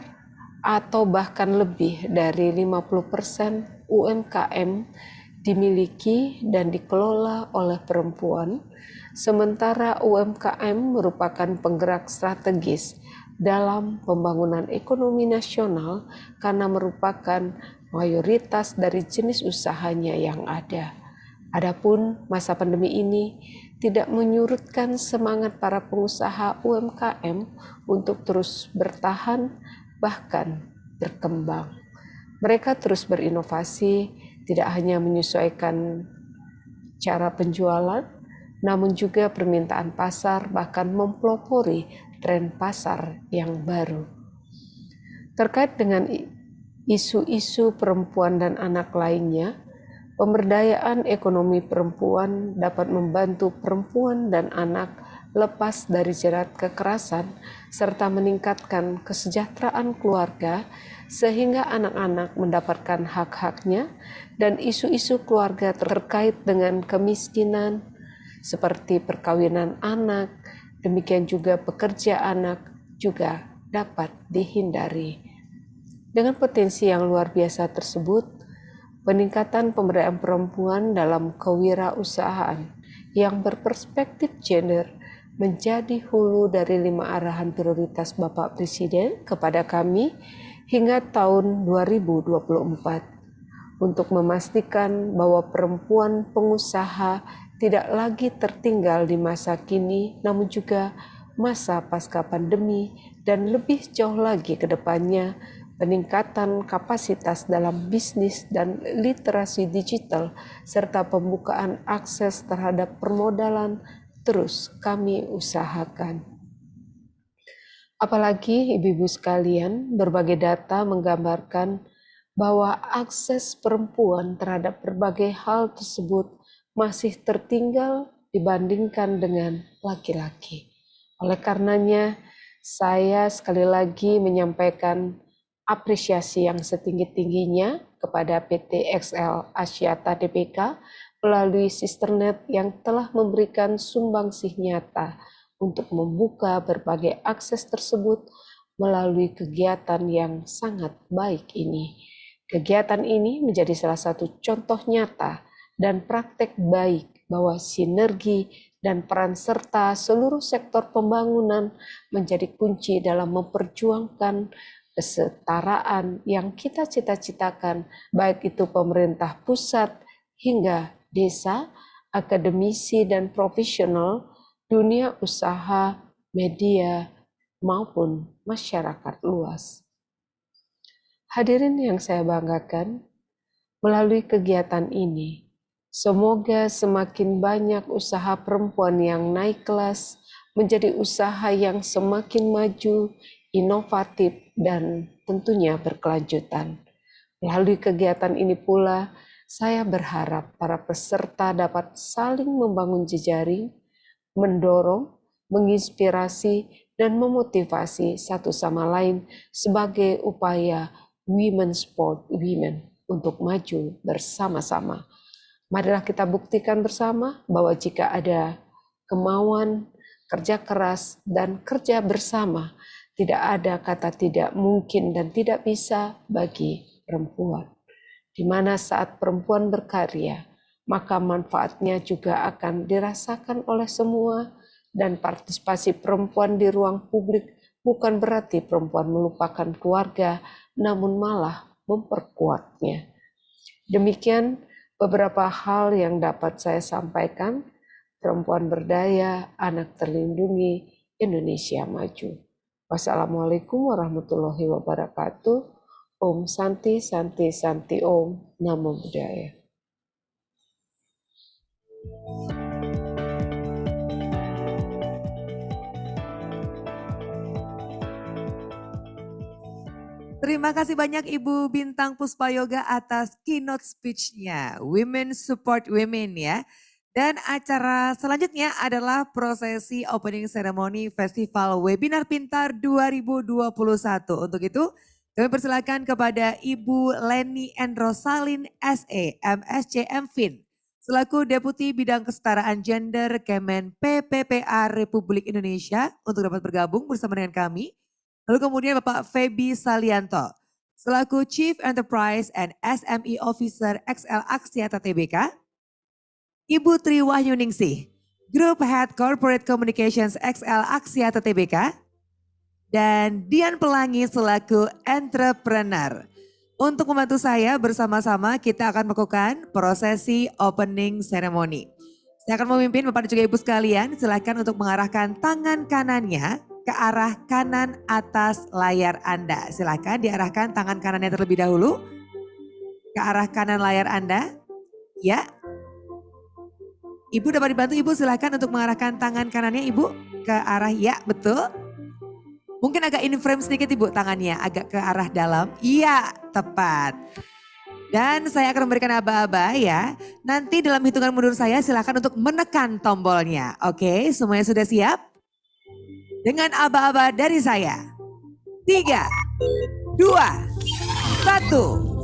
[SPEAKER 6] atau bahkan lebih dari 50% UMKM dimiliki dan dikelola oleh perempuan, sementara UMKM merupakan penggerak strategis dalam pembangunan ekonomi nasional karena merupakan mayoritas dari jenis usahanya yang ada. Adapun masa pandemi ini tidak menyurutkan semangat para pengusaha UMKM untuk terus bertahan, bahkan berkembang. Mereka terus berinovasi, tidak hanya menyesuaikan cara penjualan, namun juga permintaan pasar, bahkan mempelopori tren pasar yang baru. Terkait dengan isu-isu perempuan dan anak lainnya, pemberdayaan ekonomi perempuan dapat membantu perempuan dan anak lepas dari jerat kekerasan serta meningkatkan kesejahteraan keluarga sehingga anak-anak mendapatkan hak-haknya, dan isu-isu keluarga terkait dengan kemiskinan seperti perkawinan anak, demikian juga pekerja anak juga dapat dihindari. Dengan potensi yang luar biasa tersebut, peningkatan pemberdayaan perempuan dalam kewirausahaan yang berperspektif gender menjadi hulu dari 5 arahan prioritas Bapak Presiden kepada kami hingga tahun 2024 untuk memastikan bahwa perempuan pengusaha tidak lagi tertinggal di masa kini, namun juga masa pasca pandemi, dan lebih jauh lagi ke depannya peningkatan kapasitas dalam bisnis dan literasi digital, serta pembukaan akses terhadap permodalan terus kami usahakan. Apalagi ibu-ibu sekalian, berbagai data menggambarkan bahwa akses perempuan terhadap berbagai hal tersebut masih tertinggal dibandingkan dengan laki-laki. Oleh karenanya, saya sekali lagi menyampaikan apresiasi yang setinggi-tingginya kepada PT XL Axiata Tbk melalui Sisternet yang telah memberikan sumbangsih nyata untuk membuka berbagai akses tersebut melalui kegiatan yang sangat baik ini. Kegiatan ini menjadi salah satu contoh nyata dan praktek baik bahwa sinergi dan peran serta seluruh sektor pembangunan menjadi kunci dalam memperjuangkan kesetaraan yang kita cita-citakan, baik itu pemerintah pusat hingga desa, akademisi dan profesional, dunia usaha, media, maupun masyarakat luas. Hadirin yang saya banggakan, melalui kegiatan ini, semoga semakin banyak usaha perempuan yang naik kelas menjadi usaha yang semakin maju, inovatif, dan tentunya berkelanjutan. Melalui kegiatan ini pula, saya berharap para peserta dapat saling membangun jejaring, mendorong, menginspirasi, dan memotivasi satu sama lain sebagai upaya women support women untuk maju bersama-sama. Marilah kita buktikan bersama bahwa jika ada kemauan, kerja keras, dan kerja bersama, Tidak ada kata tidak mungkin dan tidak bisa bagi perempuan. Di mana saat perempuan berkarya, maka manfaatnya juga akan dirasakan oleh semua, dan partisipasi perempuan di ruang publik bukan berarti perempuan melupakan keluarga, namun malah memperkuatnya. Demikian beberapa hal yang dapat saya sampaikan. Perempuan berdaya, anak terlindungi, Indonesia maju. Wassalamualaikum warahmatullahi wabarakatuh. Om Santi Santi Santi Om. Namo Buddhaya.
[SPEAKER 2] Terima kasih banyak Ibu Bintang Puspayoga atas keynote speech-nya. Women Support Women ya. Dan acara selanjutnya adalah prosesi opening ceremony Festival Webinar Pintar 2021. Untuk itu kami persilakan kepada Ibu Leni Endrosalin SE, MSc MFin, selaku Deputi Bidang Kesetaraan Gender Kemen PPPA Republik Indonesia untuk dapat bergabung bersama dengan kami. Lalu kemudian Bapak Feby Salianto, selaku Chief Enterprise and SME Officer XL Aksiata Tbk. Ibu Tri Wahyuningsih, Group Head Corporate Communications XL Aksiata Tbk. Dan Dian Pelangi selaku Entrepreneur. Untuk membantu saya bersama-sama kita akan melakukan prosesi opening ceremony. Saya akan memimpin Bapak dan juga Ibu sekalian, silakan untuk mengarahkan tangan kanannya ke arah kanan atas layar Anda. Silakan diarahkan tangan kanannya terlebih dahulu ke arah kanan layar Anda. Ya. Ibu dapat dibantu Ibu, silakan untuk mengarahkan tangan kanannya Ibu ke arah, ya betul. Mungkin agak in frame sedikit Ibu tangannya, agak ke arah dalam. Iya, tepat. Dan saya akan memberikan aba-aba ya. Nanti dalam hitungan mundur saya silakan untuk menekan tombolnya. Oke, semuanya sudah siap? Dengan aba-aba dari saya. 3, 2, 1.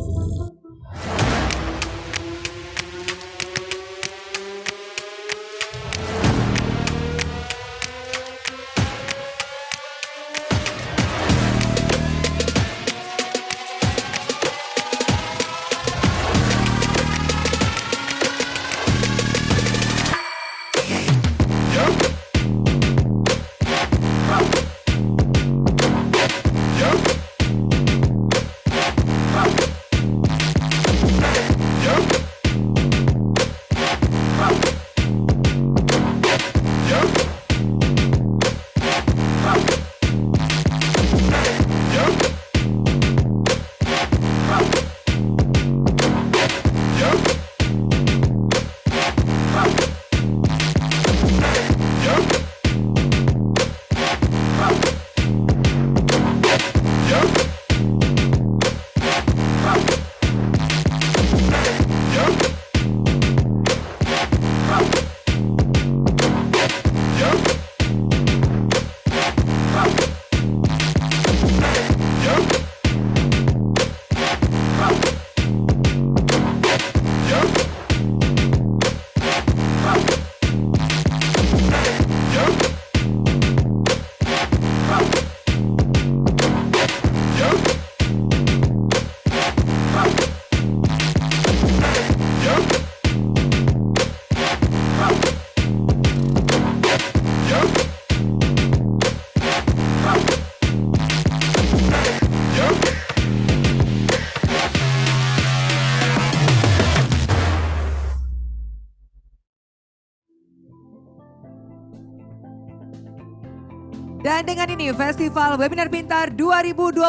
[SPEAKER 2] Dan dengan ini Festival Webinar Pintar 2021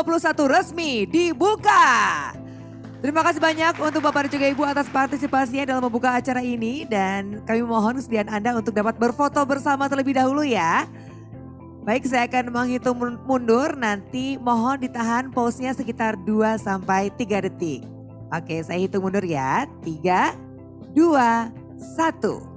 [SPEAKER 2] resmi dibuka. Terima kasih banyak untuk Bapak dan juga Ibu atas partisipasinya dalam membuka acara ini. Dan kami mohon kesediaan Anda untuk dapat berfoto bersama terlebih dahulu ya. Baik, saya akan menghitung mundur, nanti mohon ditahan pause-nya sekitar 2-3 detik. Oke, saya hitung mundur ya. 3, 2, 1.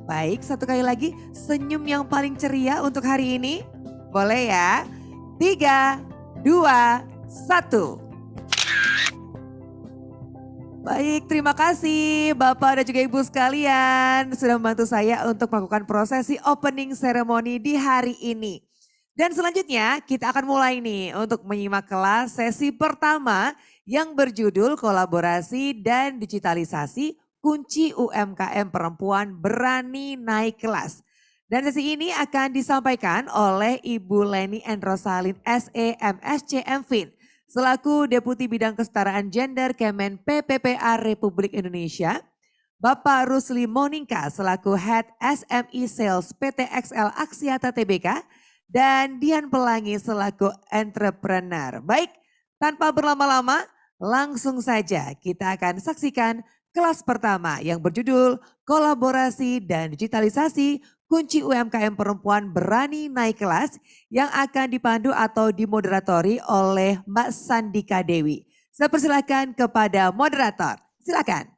[SPEAKER 2] Baik, satu kali lagi senyum yang paling ceria untuk hari ini. Boleh ya? 3, 2, 1. Baik, terima kasih Bapak dan juga Ibu sekalian sudah membantu saya untuk melakukan prosesi opening ceremony di hari ini. Dan selanjutnya kita akan mulai nih untuk menyimak kelas sesi pertama yang berjudul kolaborasi dan digitalisasi kunci UMKM perempuan berani naik kelas. Dan sesi ini akan disampaikan oleh Ibu Leni Rosalin SE MSc MFin selaku Deputi Bidang Kesetaraan Gender Kemen PPPA Republik Indonesia, Bapak Rusli Monika selaku Head SME Sales PT XL Aksiata Tbk, dan Dian Pelangi selaku entrepreneur. Baik, tanpa berlama-lama langsung saja kita akan saksikan kelas pertama yang berjudul Kolaborasi dan Digitalisasi Kunci UMKM Perempuan Berani Naik Kelas yang akan dipandu atau dimoderatori oleh Mbak Sandika Dewi. Saya persilakan kepada moderator. Silakan.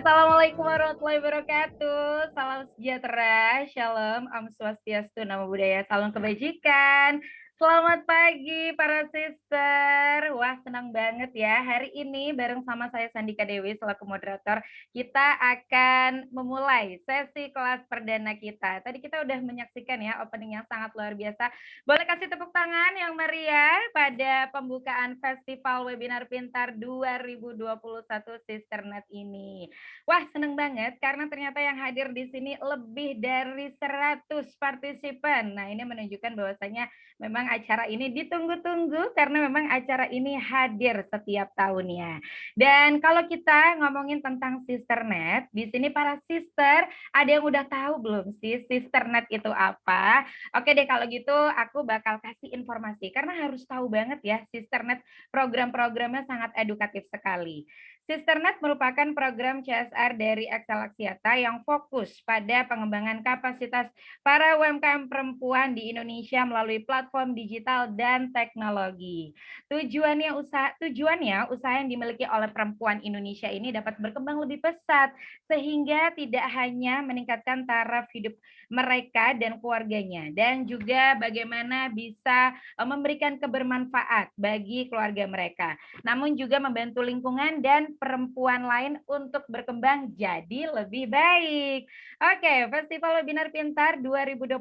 [SPEAKER 7] Assalamualaikum warahmatullahi wabarakatuh. Salam sejahtera, shalom, om swastiastu, namo buddhaya, salam kebajikan. Selamat pagi para sister. Wah, senang banget ya. Hari ini bareng sama saya Sandika Dewi selaku moderator, kita akan memulai sesi kelas perdana kita. Tadi kita udah menyaksikan ya opening yang sangat luar biasa. Boleh kasih tepuk tangan yang meriah pada pembukaan Festival Webinar Pintar 2021 Sisternet ini. Wah, seneng banget karena ternyata yang hadir di sini lebih dari 100 partisipan. Nah, ini menunjukkan bahwasanya memang acara ini ditunggu-tunggu karena memang acara ini hadir setiap tahunnya. Dan kalau kita ngomongin tentang Sisternet, di sini para sister ada yang udah tahu belum sih Sisternet itu apa? Oke deh, kalau gitu aku bakal kasih informasi karena harus tahu banget ya Sisternet, program-programnya sangat edukatif sekali. Sisternet merupakan program CSR dari XL Aksiata yang fokus pada pengembangan kapasitas para UMKM perempuan di Indonesia melalui platform digital dan teknologi. Tujuannya usaha yang dimiliki oleh perempuan Indonesia ini dapat berkembang lebih pesat sehingga tidak hanya meningkatkan taraf hidup mereka dan keluarganya dan juga bagaimana bisa memberikan kebermanfaat bagi keluarga mereka, namun juga membantu lingkungan dan perempuan lain untuk berkembang jadi lebih baik. Oke, Festival Webinar Pintar 2021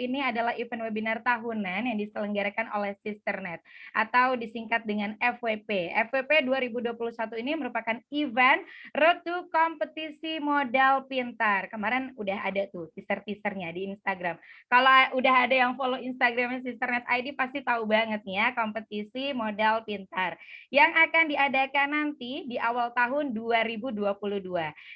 [SPEAKER 7] ini adalah event webinar tahunan yang diselenggarakan oleh Sisternet atau disingkat dengan FWP. FWP 2021 ini merupakan event Road to Kompetisi Modal Pintar. Kemarin udah ada tuh teaser-teasernya di Instagram. Kalau udah ada yang follow Instagramnya Sisternet ID pasti tahu banget nih ya, kompetisi modal pintar yang akan diadakan nanti di awal tahun 2022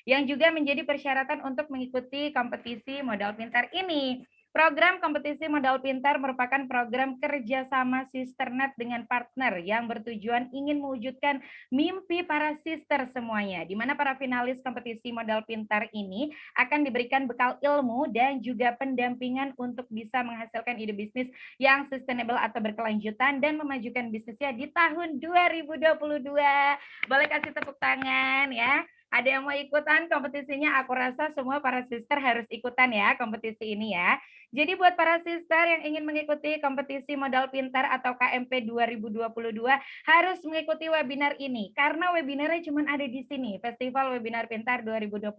[SPEAKER 7] yang juga menjadi persyaratan untuk mengikuti kompetisi modal pintar ini. Program kompetisi modal pintar merupakan program kerjasama Sisternet dengan partner yang bertujuan ingin mewujudkan mimpi para sister semuanya, di mana para finalis kompetisi modal pintar ini akan diberikan bekal ilmu dan juga pendampingan untuk bisa menghasilkan ide bisnis yang sustainable atau berkelanjutan dan memajukan bisnisnya di tahun 2022. Boleh kasih tepuk tangan ya. Ada yang mau ikutan kompetisinya? Aku rasa semua para sister harus ikutan ya kompetisi ini ya. Jadi buat para sister yang ingin mengikuti kompetisi modal pintar atau KMP 2022 harus mengikuti webinar ini karena webinarnya cuma ada di sini, Festival Webinar Pintar 2021.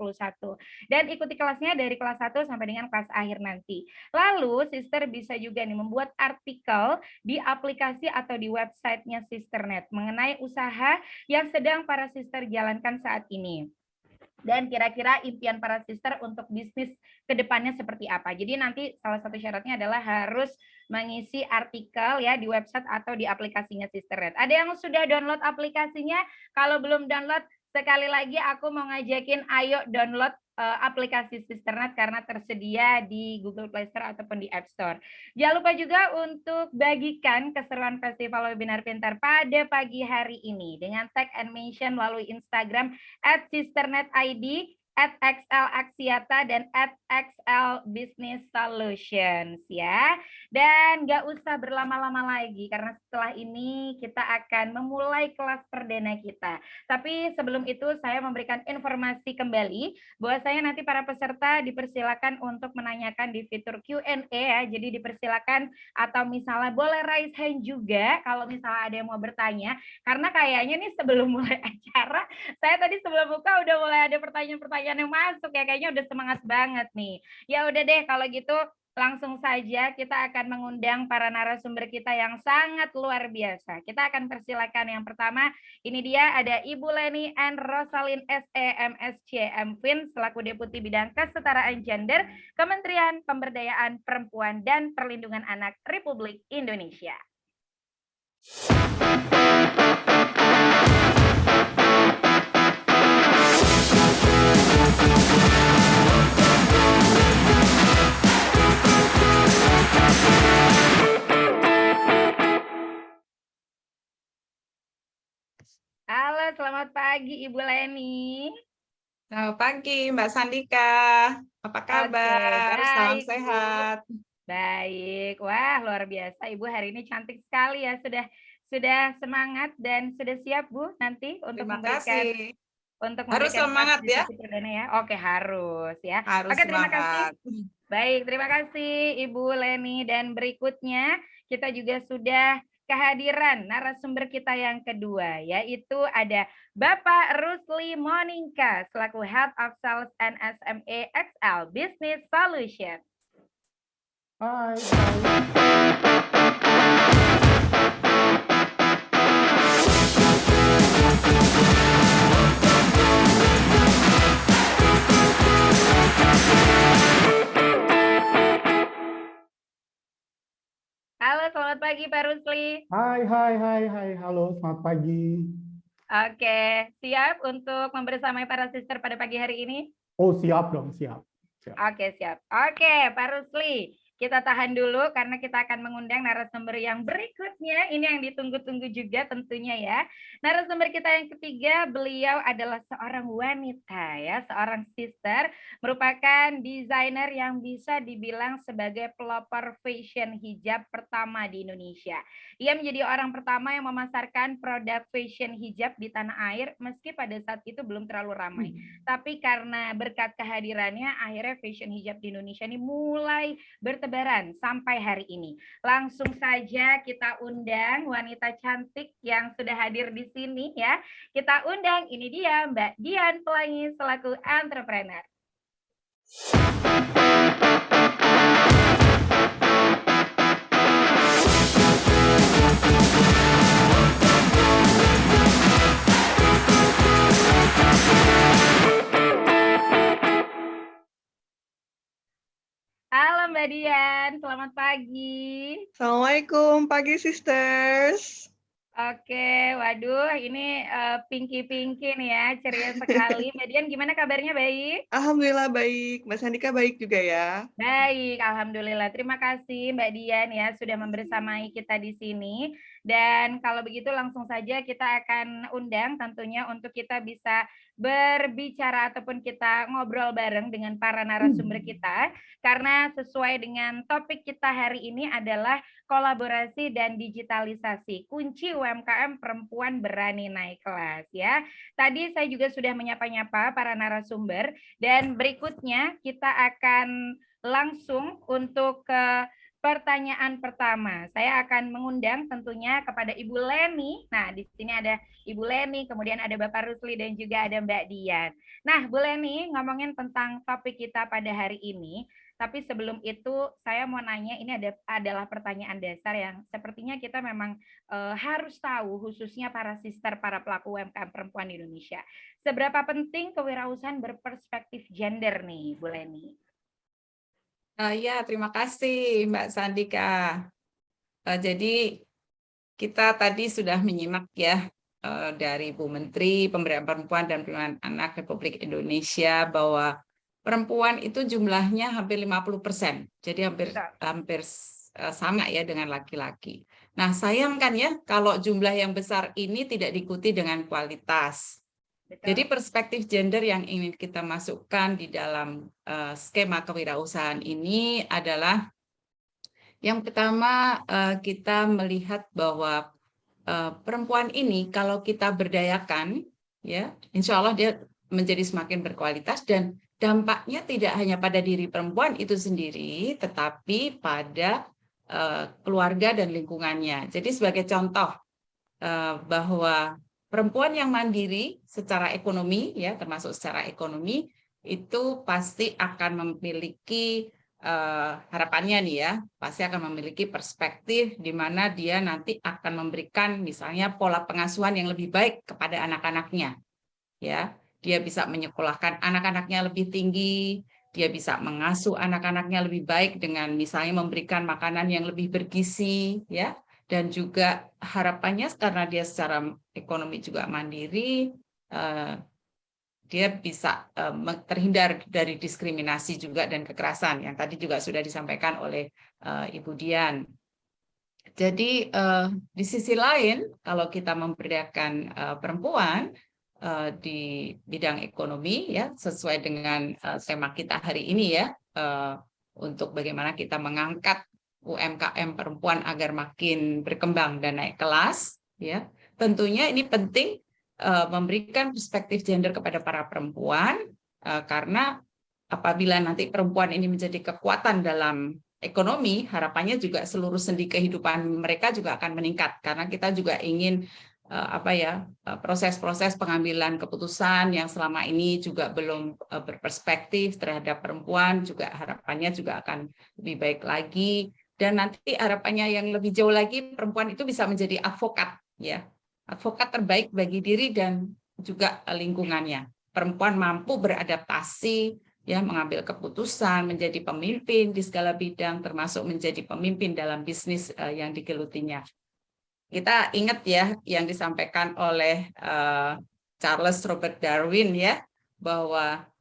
[SPEAKER 7] Dan ikuti kelasnya dari kelas 1 sampai dengan kelas akhir nanti. Lalu sister bisa juga nih membuat artikel di aplikasi atau di websitenya Sisternet mengenai usaha yang sedang para sister jalankan saat ini. Dan kira-kira impian para sister untuk bisnis ke depannya seperti apa. Jadi nanti salah satu syaratnya adalah harus mengisi artikel ya di website atau di aplikasinya Sisternet. Ada yang sudah download aplikasinya? Kalau belum download, sekali lagi aku mau ngajakin ayo download aplikasi Sisternet karena tersedia di Google Play Store ataupun di App Store. Jangan lupa juga untuk bagikan keseruan Festival Webinar Pintar pada pagi hari ini dengan tag and mention melalui Instagram @SisternetID, @XLAxiata, dan @XLBusinessSolutions ya. Dan nggak usah berlama-lama lagi karena setelah ini kita akan memulai kelas perdana kita. Tapi sebelum itu saya memberikan informasi kembali bahwa saya nanti para peserta dipersilakan untuk menanyakan di fitur Q&A ya. Jadi dipersilakan atau misalnya boleh raise hand juga kalau misalnya ada yang mau bertanya. Karena kayaknya nih sebelum mulai acara, saya tadi sebelum buka udah mulai ada pertanyaan-pertanyaan yang masuk ya, kayaknya udah semangat banget nih. Ya udah deh kalau gitu langsung saja kita akan mengundang para narasumber kita yang sangat luar biasa. Kita akan persilakan yang pertama, ini dia ada Ibu Leni and Rosalin SE MSc MFin selaku Deputi Bidang Kesetaraan Gender, Kementerian Pemberdayaan Perempuan dan Perlindungan Anak Republik Indonesia. Halo, selamat pagi Ibu Leni.
[SPEAKER 8] Selamat pagi Mbak Sandika. Apa kabar? Salam
[SPEAKER 7] Baik, Bu.
[SPEAKER 8] sehat.
[SPEAKER 7] Baik, wah luar biasa Ibu hari ini cantik sekali ya, sudah semangat dan sudah siap Bu nanti untuk
[SPEAKER 8] Terima
[SPEAKER 7] memberikan
[SPEAKER 8] kasih.
[SPEAKER 7] untuk
[SPEAKER 8] Harus
[SPEAKER 7] memberikan
[SPEAKER 8] semangat ya.
[SPEAKER 7] partisipasi perdana ya. Oke, harus ya.
[SPEAKER 8] Harus
[SPEAKER 7] Oke, terima kasih.
[SPEAKER 8] semangat.
[SPEAKER 7] Baik, terima kasih Ibu Leni dan berikutnya kita juga sudah kehadiran narasumber kita yang kedua yaitu ada Bapak Rusli Monika selaku Head of Sales and SME XL Business Solution.
[SPEAKER 10] Hai.
[SPEAKER 7] Halo, selamat pagi Pak Rusli.
[SPEAKER 10] Hai, halo, selamat pagi.
[SPEAKER 7] Oke, siap untuk membersamai para sister pada pagi hari ini?
[SPEAKER 10] Oh, siap dong, siap.
[SPEAKER 7] Oke, siap. Oke, Pak Rusli, kita tahan dulu karena kita akan mengundang narasumber yang berikutnya. Ini yang ditunggu-tunggu juga tentunya ya. Narasumber kita yang ketiga, beliau adalah seorang wanita ya, seorang sister, merupakan desainer yang bisa dibilang sebagai pelopor fashion hijab pertama di Indonesia. Ia menjadi orang pertama yang memasarkan produk fashion hijab di tanah air meski pada saat itu belum terlalu ramai. Tapi karena berkat kehadirannya akhirnya fashion hijab di Indonesia ini mulai bertebaran sampai hari ini. Langsung saja kita undang wanita cantik yang sudah hadir di sini ya. Kita undang, ini dia Mbak Dian Pelangi selaku entrepreneur. Halo Mbak Dian, selamat pagi.
[SPEAKER 8] Assalamualaikum pagi sisters.
[SPEAKER 7] Oke, waduh ini pinky-pinky nih ya, ceria sekali. Mbak Dian gimana kabarnya, baik?
[SPEAKER 8] Alhamdulillah baik. Mbak Sandika baik juga ya.
[SPEAKER 7] Baik, alhamdulillah. Terima kasih Mbak Dian ya sudah membersamai kita di sini. Dan kalau begitu langsung saja kita akan undang tentunya untuk kita bisa berbicara ataupun kita ngobrol bareng dengan para narasumber kita. Karena sesuai dengan topik kita hari ini adalah kolaborasi dan digitalisasi. Kunci UMKM perempuan berani naik kelas ya. Tadi saya juga sudah menyapa-nyapa para narasumber dan berikutnya kita akan langsung untuk ke pertanyaan pertama. Saya akan mengundang tentunya kepada Ibu Leni. Nah, di sini ada Ibu Leni, kemudian ada Bapak Rusli dan juga ada Mbak Dian. Nah, Bu Leni ngomongin tentang topik kita pada hari ini. Tapi sebelum itu saya mau nanya, ini adalah pertanyaan dasar yang sepertinya kita memang harus tahu, khususnya para sister, para pelaku UMKM perempuan di Indonesia. Seberapa penting kewirausahaan berperspektif gender nih, Bu Leni?
[SPEAKER 8] Ya, terima kasih Mbak Sandika. Jadi kita tadi sudah menyimak ya dari Bu Menteri Pemberdayaan Perempuan dan Perlindungan Anak Republik Indonesia bahwa perempuan itu jumlahnya hampir 50%. Jadi hampir sama ya dengan laki-laki. Nah, sayangkan ya kalau jumlah yang besar ini tidak diikuti dengan kualitas. Jadi perspektif gender yang ingin kita masukkan di dalam skema kewirausahaan ini adalah yang pertama, kita melihat bahwa perempuan ini kalau kita berdayakan, ya, insya Allah dia menjadi semakin berkualitas dan dampaknya tidak hanya pada diri perempuan itu sendiri, tetapi pada keluarga dan lingkungannya. Jadi sebagai contoh bahwa perempuan yang mandiri secara ekonomi, ya, termasuk secara ekonomi, itu pasti akan memiliki harapannya nih ya, pasti akan memiliki perspektif di mana dia nanti akan memberikan misalnya pola pengasuhan yang lebih baik kepada anak-anaknya. Ya, dia bisa menyekolahkan anak-anaknya lebih tinggi, dia bisa mengasuh anak-anaknya lebih baik dengan misalnya memberikan makanan yang lebih bergizi, ya. Dan juga harapannya karena dia secara ekonomi juga mandiri, dia bisa terhindar dari diskriminasi juga dan kekerasan yang tadi juga sudah disampaikan oleh Ibu Dian. Jadi di sisi lain kalau kita memberdayakan perempuan di bidang ekonomi ya sesuai dengan tema kita hari ini ya untuk bagaimana kita mengangkat UMKM perempuan agar makin berkembang dan naik kelas ya. Tentunya ini penting memberikan perspektif gender kepada para perempuan karena apabila nanti perempuan ini menjadi kekuatan dalam ekonomi, harapannya juga seluruh sendi kehidupan mereka juga akan meningkat karena kita juga ingin proses-proses pengambilan keputusan yang selama ini juga belum berperspektif terhadap perempuan juga harapannya juga akan lebih baik lagi dan nanti harapannya yang lebih jauh lagi perempuan itu bisa menjadi advokat ya. Advokat terbaik bagi diri dan juga lingkungannya. Perempuan mampu beradaptasi, ya, mengambil keputusan, menjadi pemimpin di segala bidang, termasuk menjadi pemimpin dalam bisnis yang digelutinya. Kita ingat ya yang disampaikan oleh Charles Robert Darwin ya, bahwa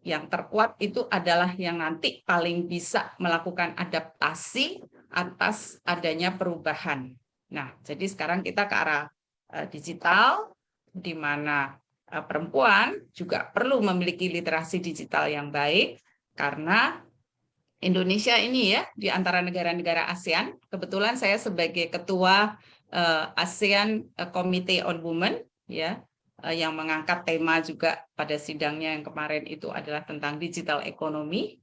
[SPEAKER 8] yang terkuat itu adalah yang nanti paling bisa melakukan adaptasi atas adanya perubahan. Nah, jadi sekarang kita ke arah digital, di mana perempuan juga perlu memiliki literasi digital yang baik, karena Indonesia ini ya, di antara negara-negara ASEAN, kebetulan saya sebagai ketua ASEAN Committee on Women, ya, yang mengangkat tema juga pada sidangnya yang kemarin itu adalah tentang digital economy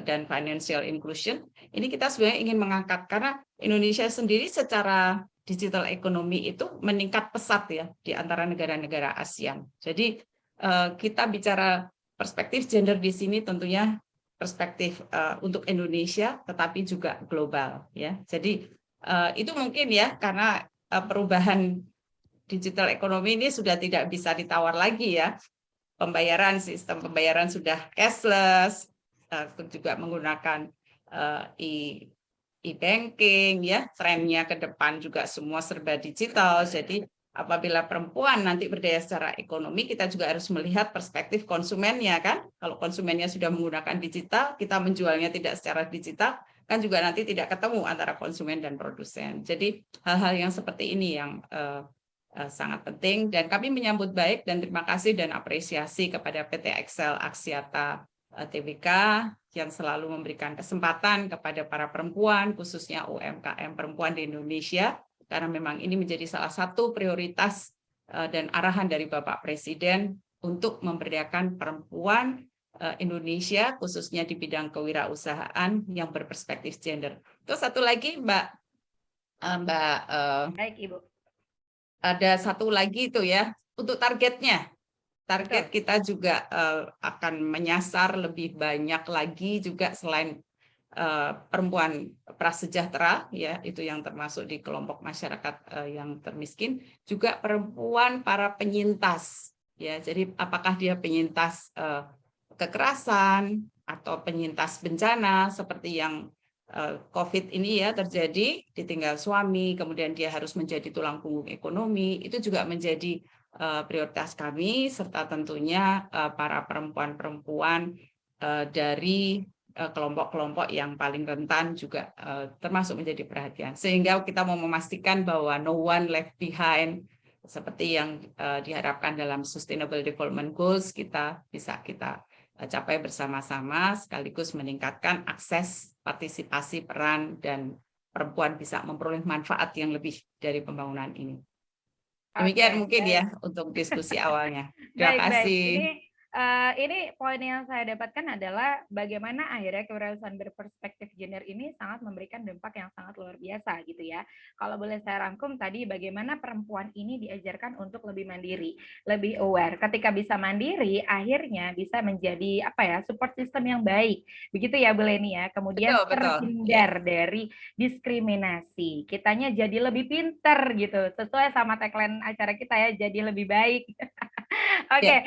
[SPEAKER 8] dan financial inclusion. Ini kita sebenarnya ingin mengangkat, karena Indonesia sendiri secara digital ekonomi itu meningkat pesat ya di antara negara-negara ASEAN. Jadi kita bicara perspektif gender di sini tentunya perspektif untuk Indonesia tetapi juga global ya. Jadi itu mungkin ya karena perubahan digital ekonomi ini sudah tidak bisa ditawar lagi ya. Sistem pembayaran sudah cashless, juga menggunakan e-banking ya, trennya ke depan juga semua serba digital. Jadi apabila perempuan nanti berdaya secara ekonomi, kita juga harus melihat perspektif konsumennya kan. Kalau konsumennya sudah menggunakan digital, kita menjualnya tidak secara digital, kan juga nanti tidak ketemu antara konsumen dan produsen. Jadi hal-hal yang seperti ini yang sangat penting dan kami menyambut baik dan terima kasih dan apresiasi kepada PT Excel Axiata TBK yang selalu memberikan kesempatan kepada para perempuan, khususnya UMKM perempuan di Indonesia, karena memang ini menjadi salah satu prioritas dan arahan dari Bapak Presiden untuk memberdayakan perempuan Indonesia, khususnya di bidang kewirausahaan yang berperspektif gender. Terus satu lagi, Mbak.
[SPEAKER 7] Baik, Ibu.
[SPEAKER 8] Ada satu lagi itu ya, untuk targetnya. target kita juga akan menyasar lebih banyak lagi juga selain perempuan prasejahtera, ya itu yang termasuk di kelompok masyarakat yang termiskin, juga perempuan para penyintas, ya. Jadi apakah dia penyintas kekerasan atau penyintas bencana seperti yang COVID ini ya terjadi, ditinggal suami, kemudian dia harus menjadi tulang punggung ekonomi, itu juga menjadi prioritas kami, serta tentunya para perempuan-perempuan dari kelompok-kelompok yang paling rentan juga termasuk menjadi perhatian. Sehingga kita mau memastikan bahwa no one left behind, seperti yang diharapkan dalam Sustainable Development Goals, kita bisa capai bersama-sama, sekaligus meningkatkan akses, partisipasi, peran, dan perempuan bisa memperoleh manfaat yang lebih dari pembangunan ini. Demikian mungkin ya untuk diskusi awalnya. Terima kasih.
[SPEAKER 7] Ini poin yang saya dapatkan adalah bagaimana akhirnya kewirausahaan berperspektif gender ini sangat memberikan dampak yang sangat luar biasa gitu ya. Kalau boleh saya rangkum tadi, bagaimana perempuan ini diajarkan untuk lebih mandiri, lebih aware. Ketika bisa mandiri, akhirnya bisa menjadi support system yang baik. Begitu ya Bu Leni ya. Kemudian terhindar dari diskriminasi. Kitanya jadi lebih pinter gitu. Sesuai sama tagline acara kita ya, jadi lebih baik. Oke,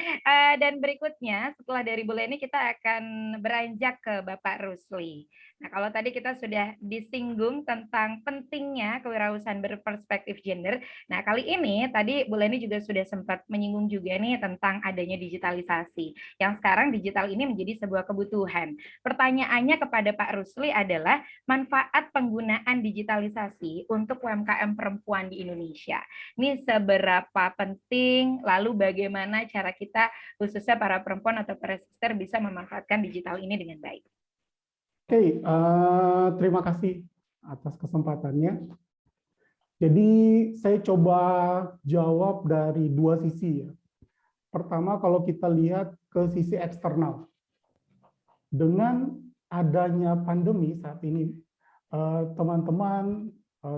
[SPEAKER 7] dan berikutnya setelah dari Bu Leni kita akan beranjak ke Bapak Rusli. Nah, kalau tadi kita sudah disinggung tentang pentingnya kewirausahaan berperspektif gender. Nah, kali ini tadi Bu Leni juga sudah sempat menyinggung juga nih tentang adanya digitalisasi. Yang sekarang digital ini menjadi sebuah kebutuhan. Pertanyaannya kepada Pak Rusli adalah manfaat penggunaan digitalisasi untuk UMKM perempuan di Indonesia. Ini seberapa penting, lalu bagaimana cara kita khususnya para perempuan atau para sister bisa memanfaatkan digital ini dengan baik.
[SPEAKER 10] Oke, terima kasih atas kesempatannya. Jadi saya coba jawab dari dua sisi ya. Pertama, kalau kita lihat ke sisi eksternal. Dengan adanya pandemi saat ini, teman-teman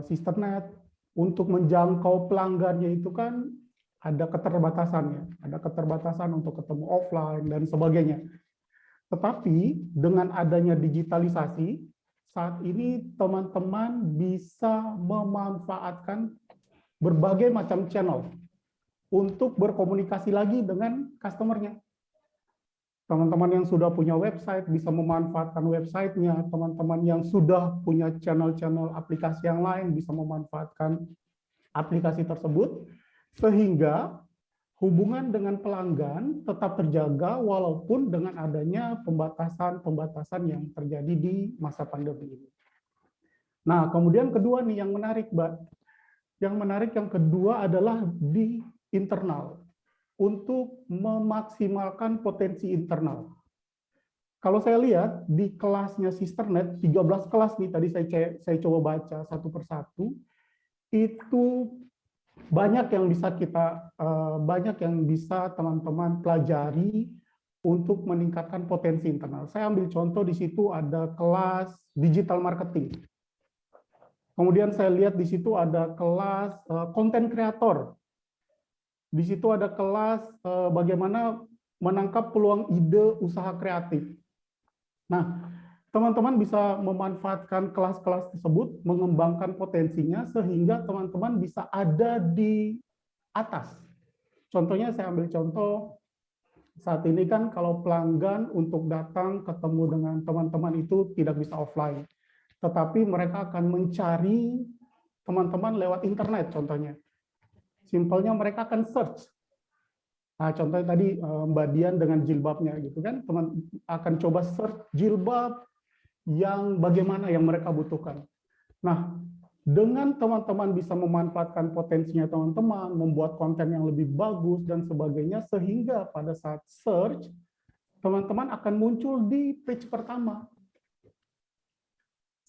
[SPEAKER 10] Sisternet untuk menjangkau pelanggannya itu kan ada keterbatasan ya, ada keterbatasan untuk ketemu offline dan sebagainya. Tetapi dengan adanya digitalisasi, saat ini teman-teman bisa memanfaatkan berbagai macam channel untuk berkomunikasi lagi dengan customer-nya. Teman-teman yang sudah punya website bisa memanfaatkan websitenya, teman-teman yang sudah punya channel-channel aplikasi yang lain bisa memanfaatkan aplikasi tersebut, sehingga hubungan dengan pelanggan tetap terjaga walaupun dengan adanya pembatasan-pembatasan yang terjadi di masa pandemi ini. Nah, kemudian kedua nih yang menarik, Mbak. Yang menarik yang kedua adalah di internal, untuk memaksimalkan potensi internal. Kalau saya lihat di kelasnya Sisternet, 13 kelas nih tadi saya coba baca satu persatu, itu banyak yang bisa teman-teman pelajari untuk meningkatkan potensi internal. Saya ambil contoh di situ ada kelas digital marketing. Kemudian saya lihat di situ ada kelas content creator. Di situ ada kelas bagaimana menangkap peluang ide usaha kreatif. Nah, teman-teman bisa memanfaatkan kelas-kelas tersebut, mengembangkan potensinya, sehingga teman-teman bisa ada di atas. Contohnya saya ambil contoh, saat ini kan kalau pelanggan untuk datang ketemu dengan teman-teman itu tidak bisa offline. Tetapi mereka akan mencari teman-teman lewat internet contohnya. Simpelnya mereka akan search. Nah, contohnya tadi Mbak Dian dengan jilbabnya gitu kan, teman akan coba search jilbab yang bagaimana yang mereka butuhkan. Nah, dengan teman-teman bisa memanfaatkan potensinya teman-teman, membuat konten yang lebih bagus dan sebagainya, sehingga pada saat search, teman-teman akan muncul di page pertama.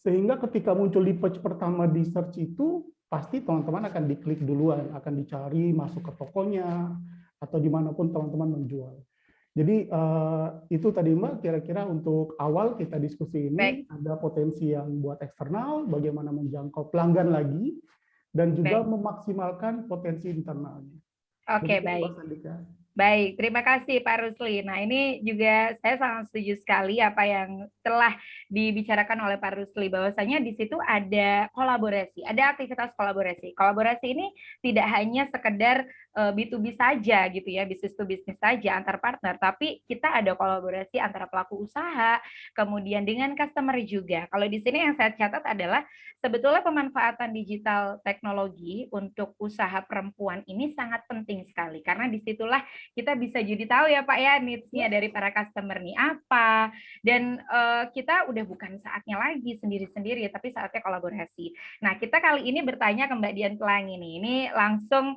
[SPEAKER 10] Sehingga ketika muncul di page pertama di search itu, pasti teman-teman akan diklik duluan, akan dicari masuk ke tokonya, atau dimanapun teman-teman menjual. Jadi itu tadi Mbak, kira-kira untuk awal kita diskusi ini. Baik. Ada potensi yang buat eksternal, bagaimana menjangkau pelanggan lagi, dan juga memaksimalkan potensi internalnya.
[SPEAKER 7] Oke, baik. Baik, terima kasih Pak Rusli. Nah, ini juga saya sangat setuju sekali apa yang telah dibicarakan oleh Pak Rusli, bahwasanya di situ ada kolaborasi, ada aktivitas kolaborasi. Kolaborasi ini tidak hanya sekedar B2B saja gitu ya, bisnis to bisnis saja antar partner, tapi kita ada kolaborasi antara pelaku usaha, kemudian dengan customer juga. Kalau di sini yang saya catat adalah sebetulnya pemanfaatan digital teknologi untuk usaha perempuan ini sangat penting sekali, karena disitulah kita bisa jadi tahu ya Pak ya needs-nya dari para customer nih apa, dan kita udah bukan saatnya lagi sendiri-sendiri, tapi saatnya kolaborasi. Nah, kita kali ini bertanya ke Mbak Dian Pelangi nih, ini langsung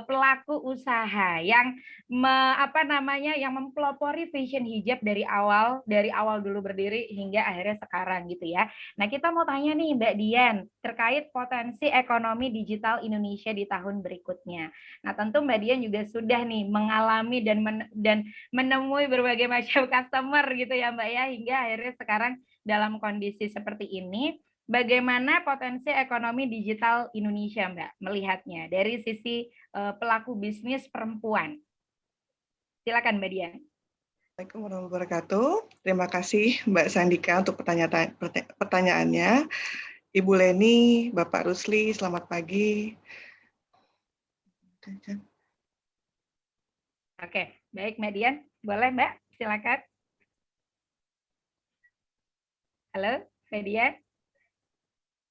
[SPEAKER 7] pelaku usaha yang yang mempelopori fashion hijab dari awal dulu berdiri hingga akhirnya sekarang gitu ya. Nah, kita mau tanya nih Mbak Dian terkait potensi ekonomi digital Indonesia di tahun berikutnya. Nah, tentu Mbak Dian juga sudah nih mengalami dan menemui berbagai macam customer gitu ya Mbak ya, hingga akhirnya sekarang dalam kondisi seperti ini. Bagaimana potensi ekonomi digital Indonesia, Mbak, melihatnya dari sisi pelaku bisnis perempuan? Silakan, Mbak Dian.
[SPEAKER 11] Assalamualaikum warahmatullahi wabarakatuh. Terima kasih Mbak Sandika untuk pertanyaannya. Ibu Leni, Bapak Rusli, selamat pagi.
[SPEAKER 7] Oke, baik Mbak Dian. Boleh Mbak, silakan. Halo, Mbak Dian.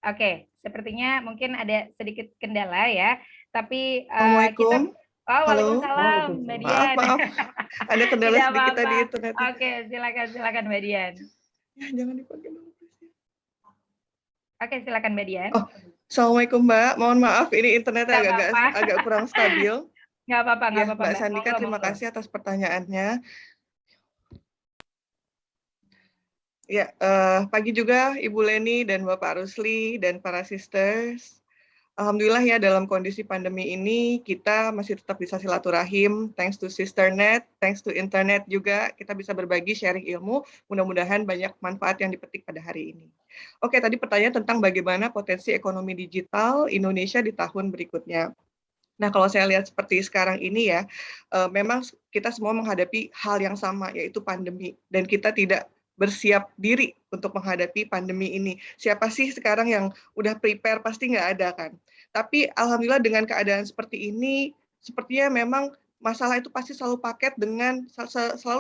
[SPEAKER 7] Oke, sepertinya mungkin ada sedikit kendala ya, tapi
[SPEAKER 11] Assalamualaikum.
[SPEAKER 7] Waalaikumsalam, Mbak Dian.
[SPEAKER 11] Maaf, ada kendala
[SPEAKER 7] Tidak
[SPEAKER 11] sedikit
[SPEAKER 7] apa-apa.
[SPEAKER 11] tadi internet.
[SPEAKER 7] Oke, silakan Mbak Dian.
[SPEAKER 11] Ya, jangan dipakai dulu.
[SPEAKER 7] Oke, silakan Mbak Dian.
[SPEAKER 11] Oh, Assalamualaikum Mbak, mohon maaf ini internetnya
[SPEAKER 7] Nggak apa-apa.
[SPEAKER 11] agak kurang stabil.
[SPEAKER 7] Nggak apa-apa,
[SPEAKER 11] Ya, Mbak
[SPEAKER 7] Mbak.
[SPEAKER 11] Sandika,
[SPEAKER 7] Monggo,
[SPEAKER 11] terima
[SPEAKER 7] monggo.
[SPEAKER 11] kasih atas pertanyaannya. Ya, pagi juga Ibu Leni dan Bapak Rusli dan para sisters. Alhamdulillah ya, dalam kondisi pandemi ini kita masih tetap bisa silaturahim, thanks to Sisternet, thanks to internet juga kita bisa berbagi sharing ilmu, mudah-mudahan banyak manfaat yang dipetik pada hari ini. Oke, tadi pertanyaan tentang bagaimana potensi ekonomi digital Indonesia di tahun berikutnya. Nah, kalau saya lihat seperti sekarang ini ya, memang kita semua menghadapi hal yang sama, yaitu pandemi, dan kita tidak bersiap diri untuk menghadapi pandemi ini. Siapa sih sekarang yang udah prepare? Pasti nggak ada kan. Tapi alhamdulillah dengan keadaan seperti ini, sepertinya memang masalah itu pasti selalu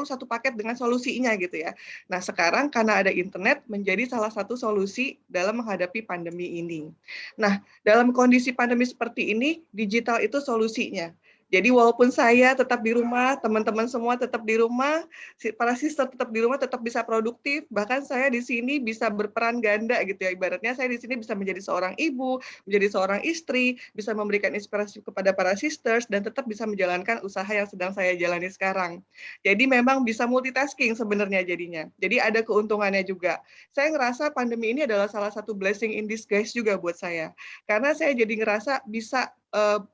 [SPEAKER 11] satu paket dengan solusinya gitu ya. Nah, sekarang karena ada internet menjadi salah satu solusi dalam menghadapi pandemi ini. Nah, dalam kondisi pandemi seperti ini, digital itu solusinya. Jadi walaupun saya tetap di rumah, teman-teman semua tetap di rumah, para sister tetap di rumah, tetap bisa produktif, bahkan saya di sini bisa berperan ganda gitu ya, ibaratnya saya di sini bisa menjadi seorang ibu, menjadi seorang istri, bisa memberikan inspirasi kepada para sisters, dan tetap bisa menjalankan usaha yang sedang saya jalani sekarang. Jadi memang bisa multitasking sebenarnya jadinya, jadi ada keuntungannya juga. Saya ngerasa pandemi ini adalah salah satu blessing in disguise juga buat saya, karena saya jadi ngerasa bisa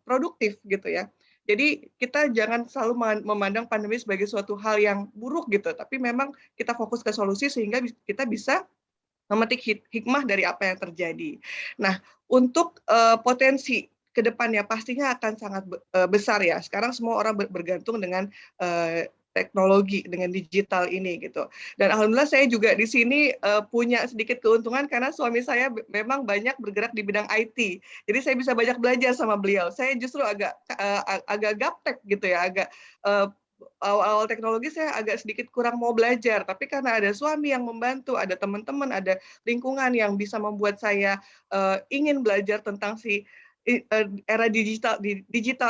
[SPEAKER 11] produktif gitu ya. Jadi kita jangan selalu memandang pandemi sebagai suatu hal yang buruk gitu, tapi memang kita fokus ke solusi sehingga kita bisa memetik hikmah dari apa yang terjadi. Nah, untuk potensi ke depannya pastinya akan sangat besar ya. Sekarang semua orang bergantung dengan teknologi, dengan digital ini gitu. Dan alhamdulillah saya juga di sini punya sedikit keuntungan karena suami saya memang banyak bergerak di bidang IT. Jadi saya bisa banyak belajar sama beliau. Saya justru agak gaptek gitu ya, agak awal-awal teknologi saya agak sedikit kurang mau belajar, tapi karena ada suami yang membantu, ada teman-teman, ada lingkungan yang bisa membuat saya ingin belajar tentang era digital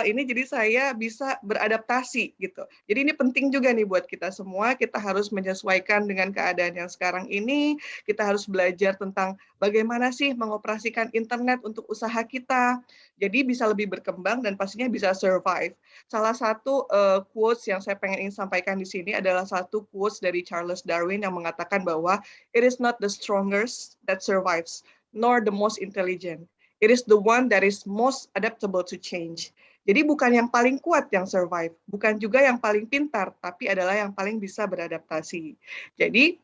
[SPEAKER 11] ini, jadi saya bisa beradaptasi gitu. Jadi ini penting juga nih buat kita semua, kita harus menyesuaikan dengan keadaan yang sekarang ini, kita harus belajar tentang bagaimana sih mengoperasikan internet untuk usaha kita, jadi bisa lebih berkembang dan pastinya bisa survive. Salah satu quotes yang saya ingin sampaikan di sini adalah satu quotes dari Charles Darwin yang mengatakan bahwa it is not the strongest that survives, nor the most intelligent. It is the one that is most adaptable to change. Jadi bukan yang paling kuat yang survive, bukan juga yang paling pintar, tapi adalah yang paling bisa beradaptasi. Jadi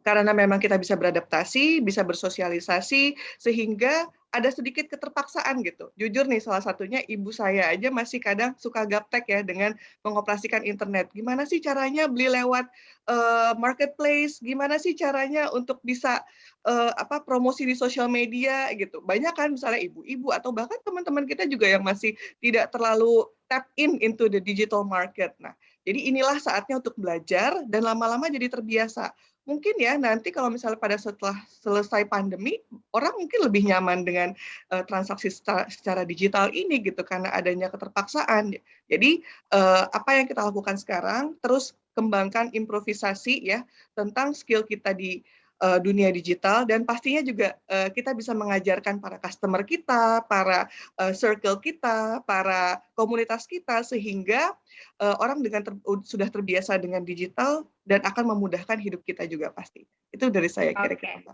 [SPEAKER 11] karena memang kita bisa beradaptasi, bisa bersosialisasi, sehingga ada sedikit keterpaksaan gitu. Jujur nih, salah satunya ibu saya aja masih kadang suka gaptek ya dengan mengoperasikan internet. Gimana sih caranya beli lewat marketplace? Gimana sih caranya untuk bisa promosi di sosial media gitu. Banyak kan misalnya ibu-ibu atau bahkan teman-teman kita juga yang masih tidak terlalu tap into the digital market. Nah, jadi inilah saatnya untuk belajar dan lama-lama jadi terbiasa. Mungkin ya nanti kalau misalnya setelah selesai pandemi, orang mungkin lebih nyaman dengan transaksi secara digital ini gitu karena adanya keterpaksaan. Jadi apa yang kita lakukan sekarang, terus kembangkan improvisasi ya tentang skill kita di dunia digital, dan pastinya juga kita bisa mengajarkan para customer kita, para circle kita, para komunitas kita, sehingga orang sudah terbiasa dengan digital dan akan memudahkan hidup kita juga pasti. Itu dari saya kira-kira.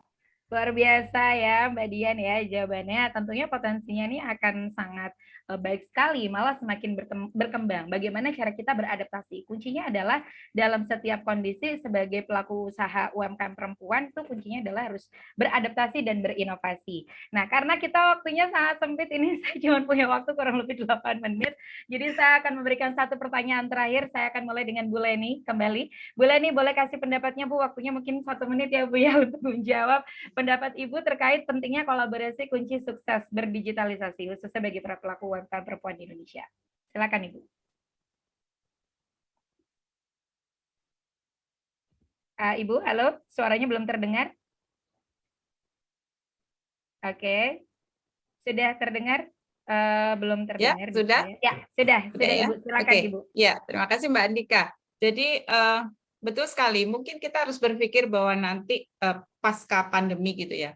[SPEAKER 7] Luar biasa ya Mbak Dian ya jawabannya. Tentunya potensinya ini akan sangat baik sekali, malah semakin berkembang. Bagaimana cara kita beradaptasi? Kuncinya adalah dalam setiap kondisi sebagai pelaku usaha UMKM perempuan itu kuncinya adalah harus beradaptasi dan berinovasi. Nah, karena kita waktunya sangat sempit ini, saya cuma punya waktu kurang lebih 8 menit. Jadi saya akan memberikan satu pertanyaan terakhir. Saya akan mulai dengan Bu Leni kembali. Bu Leni boleh kasih pendapatnya Bu, waktunya mungkin 1 menit ya Bu ya untuk menjawab pendapat Ibu terkait pentingnya kolaborasi kunci sukses berdigitalisasi khususnya bagi para pelaku UMKM perempuan di Indonesia. Silakan Ibu. Ibu, halo, suaranya belum terdengar. Oke, sudah terdengar? Belum terdengar.
[SPEAKER 8] Ya, sudah?
[SPEAKER 7] Ya, sudah
[SPEAKER 8] Ya?
[SPEAKER 7] Ibu. Silakan Ibu.
[SPEAKER 8] Ya, terima kasih Mbak Andika. Jadi betul sekali, mungkin kita harus berpikir bahwa nanti pasca pandemi gitu ya,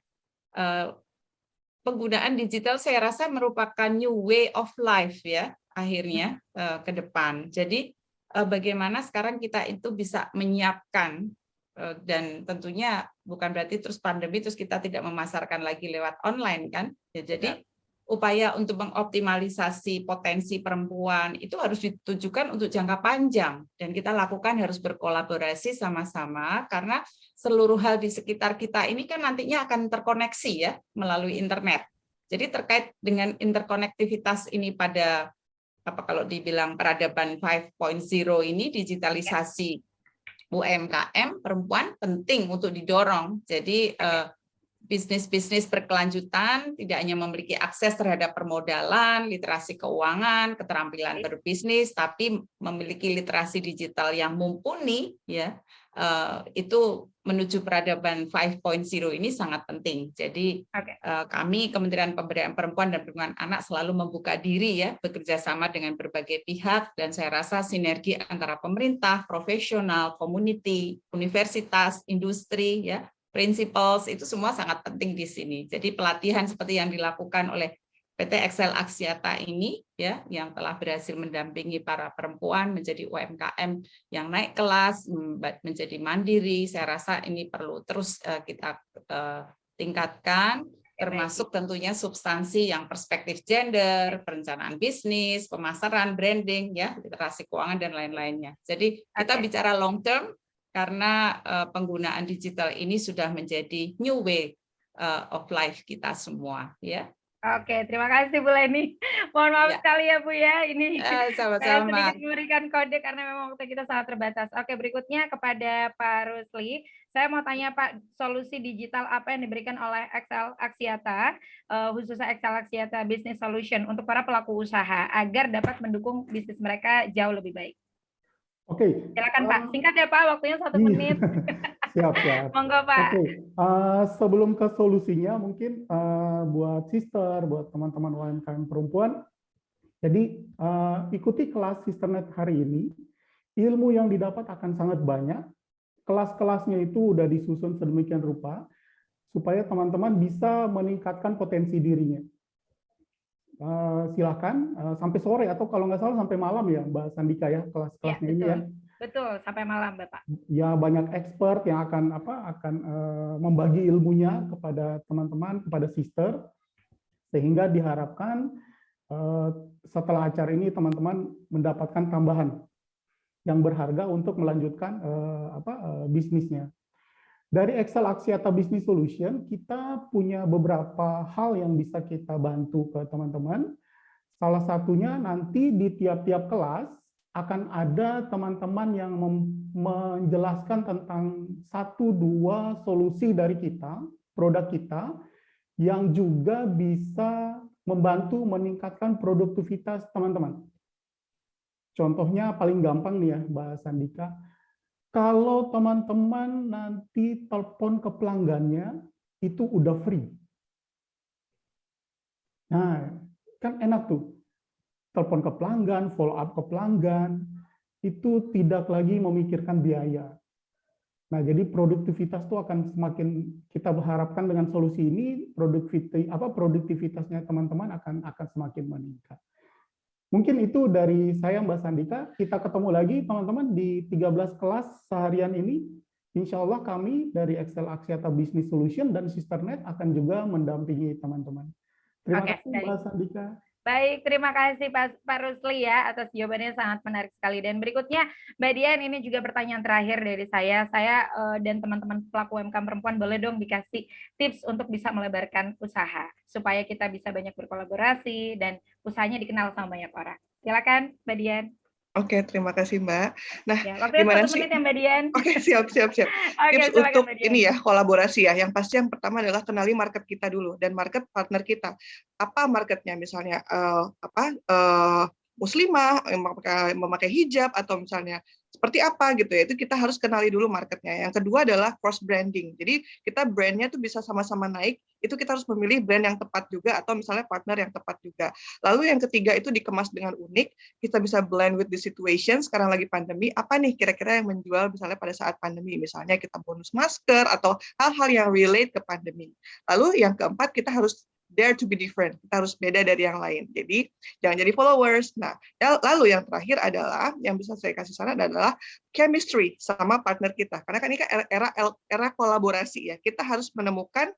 [SPEAKER 8] penggunaan digital saya rasa merupakan new way of life ya, akhirnya ke depan. Jadi bagaimana sekarang kita itu bisa menyiapkan, dan tentunya bukan berarti terus pandemi terus kita tidak memasarkan lagi lewat online kan, ya, jadi upaya untuk mengoptimalisasi potensi perempuan itu harus ditujukan untuk jangka panjang, dan kita lakukan harus berkolaborasi sama-sama karena seluruh hal di sekitar kita ini kan nantinya akan terkoneksi ya melalui internet. Jadi terkait dengan interkonektivitas ini pada kalau dibilang peradaban 5.0 ini, digitalisasi UMKM perempuan penting untuk didorong. Jadi bisnis-bisnis berkelanjutan tidak hanya memiliki akses terhadap permodalan, literasi keuangan, keterampilan berbisnis, tapi memiliki literasi digital yang mumpuni, ya, itu menuju peradaban 5.0 ini sangat penting. Jadi kami Kementerian Pemberdayaan Perempuan dan Perlindungan Anak selalu membuka diri ya, bekerja sama dengan berbagai pihak, dan saya rasa sinergi antara pemerintah, profesional, community, universitas, industri, ya, principles itu semua sangat penting di sini. Jadi pelatihan seperti yang dilakukan oleh PT Excel Axiata ini ya, yang telah berhasil mendampingi para perempuan menjadi UMKM yang naik kelas, menjadi mandiri, saya rasa ini perlu terus kita tingkatkan, termasuk tentunya substansi yang perspektif gender, perencanaan bisnis, pemasaran, branding, ya, literasi keuangan dan lain-lainnya. Jadi kita bicara long term, karena penggunaan digital ini sudah menjadi new way of life kita semua, ya.
[SPEAKER 7] Oke, terima kasih Bu Leni. Mohon maaf sekali ya Bu ya, ini saya sedikit memberikan kode karena memang waktu kita sangat terbatas. Oke, berikutnya kepada Pak Rusli, saya mau tanya Pak, solusi digital apa yang diberikan oleh Excel Axiata, khususnya Excel Axiata Business Solution untuk para pelaku usaha agar dapat mendukung bisnis mereka jauh lebih baik?
[SPEAKER 10] Oke.
[SPEAKER 7] Silakan Pak, singkat ya Pak, waktunya 1 menit.
[SPEAKER 10] Siap.
[SPEAKER 7] Monggo Pak.
[SPEAKER 10] Oke. Sebelum ke solusinya, mungkin buat sister, buat teman-teman UMKM perempuan, jadi ikuti kelas Sisternet hari ini. Ilmu yang didapat akan sangat banyak. Kelas-kelasnya itu udah disusun sedemikian rupa supaya teman-teman bisa meningkatkan potensi dirinya. Silakan sampai sore atau kalau nggak salah sampai malam ya Mbak Sandika ya kelas-kelasnya ini ya.
[SPEAKER 7] Betul, sampai malam Bapak.
[SPEAKER 10] Ya, banyak expert yang akan membagi ilmunya kepada teman-teman, kepada sister, sehingga diharapkan setelah acara ini teman-teman mendapatkan tambahan yang berharga untuk melanjutkan bisnisnya. Dari Excel Axiata Business Solution, kita punya beberapa hal yang bisa kita bantu ke teman-teman. Salah satunya nanti di tiap-tiap kelas akan ada teman-teman yang menjelaskan tentang 1-2 solusi dari kita, produk kita, yang juga bisa membantu meningkatkan produktivitas teman-teman. Contohnya paling gampang nih ya, Mbak Sandika. Kalau teman-teman nanti telepon ke pelanggannya, itu udah free. Nah, kan enak tuh. Telepon ke pelanggan, follow up ke pelanggan, itu tidak lagi memikirkan biaya. Nah, jadi produktivitas itu akan semakin kita harapkan dengan solusi ini, produktivitasnya teman-teman akan semakin meningkat. Mungkin itu dari saya, Mbak Sandika. Kita ketemu lagi teman-teman di 13 kelas seharian ini. Insya Allah kami dari Excel Axiata Business Solution dan Sisternet akan juga mendampingi teman-teman. Terima kasih Mbak Sandika.
[SPEAKER 7] Baik, terima kasih Pak Rusli ya atas jawabannya, sangat menarik sekali. Dan berikutnya Mbak Dian, ini juga pertanyaan terakhir dari saya. Saya dan teman-teman pelaku UMKM perempuan boleh dong dikasih tips untuk bisa melebarkan usaha supaya kita bisa banyak berkolaborasi dan usahanya dikenal sama banyak orang. Silakan Mbak Dian.
[SPEAKER 11] Oke, terima kasih Mbak. Nah,
[SPEAKER 7] Ya, waktunya
[SPEAKER 11] gimana
[SPEAKER 7] 1
[SPEAKER 11] sih?
[SPEAKER 7] menit ya Mbak Dian.
[SPEAKER 11] Oke, siap.
[SPEAKER 7] Oke,
[SPEAKER 11] Tips
[SPEAKER 7] silakan
[SPEAKER 11] untuk
[SPEAKER 7] Mbak Dian.
[SPEAKER 11] ini ya, kolaborasi ya. Yang pasti yang pertama adalah kenali market kita dulu dan market partner kita. Apa marketnya? Misalnya muslimah yang memakai hijab atau misalnya seperti apa gitu ya, itu kita harus kenali dulu marketnya. Yang kedua adalah cross branding, jadi kita brandnya tuh bisa sama-sama naik, itu kita harus memilih brand yang tepat juga atau misalnya partner yang tepat juga. Lalu yang ketiga itu dikemas dengan unik, kita bisa blend with the situation. Sekarang lagi pandemi, apa nih kira-kira yang menjual misalnya pada saat pandemi, misalnya kita bonus masker atau hal-hal yang relate ke pandemi. Lalu yang keempat, kita harus dare to be different, kita harus beda dari yang lain. Jadi jangan jadi followers. Nah, lalu yang terakhir adalah yang bisa saya kasih saran adalah chemistry sama partner kita. Karena kan ini kan era kolaborasi ya. Kita harus menemukan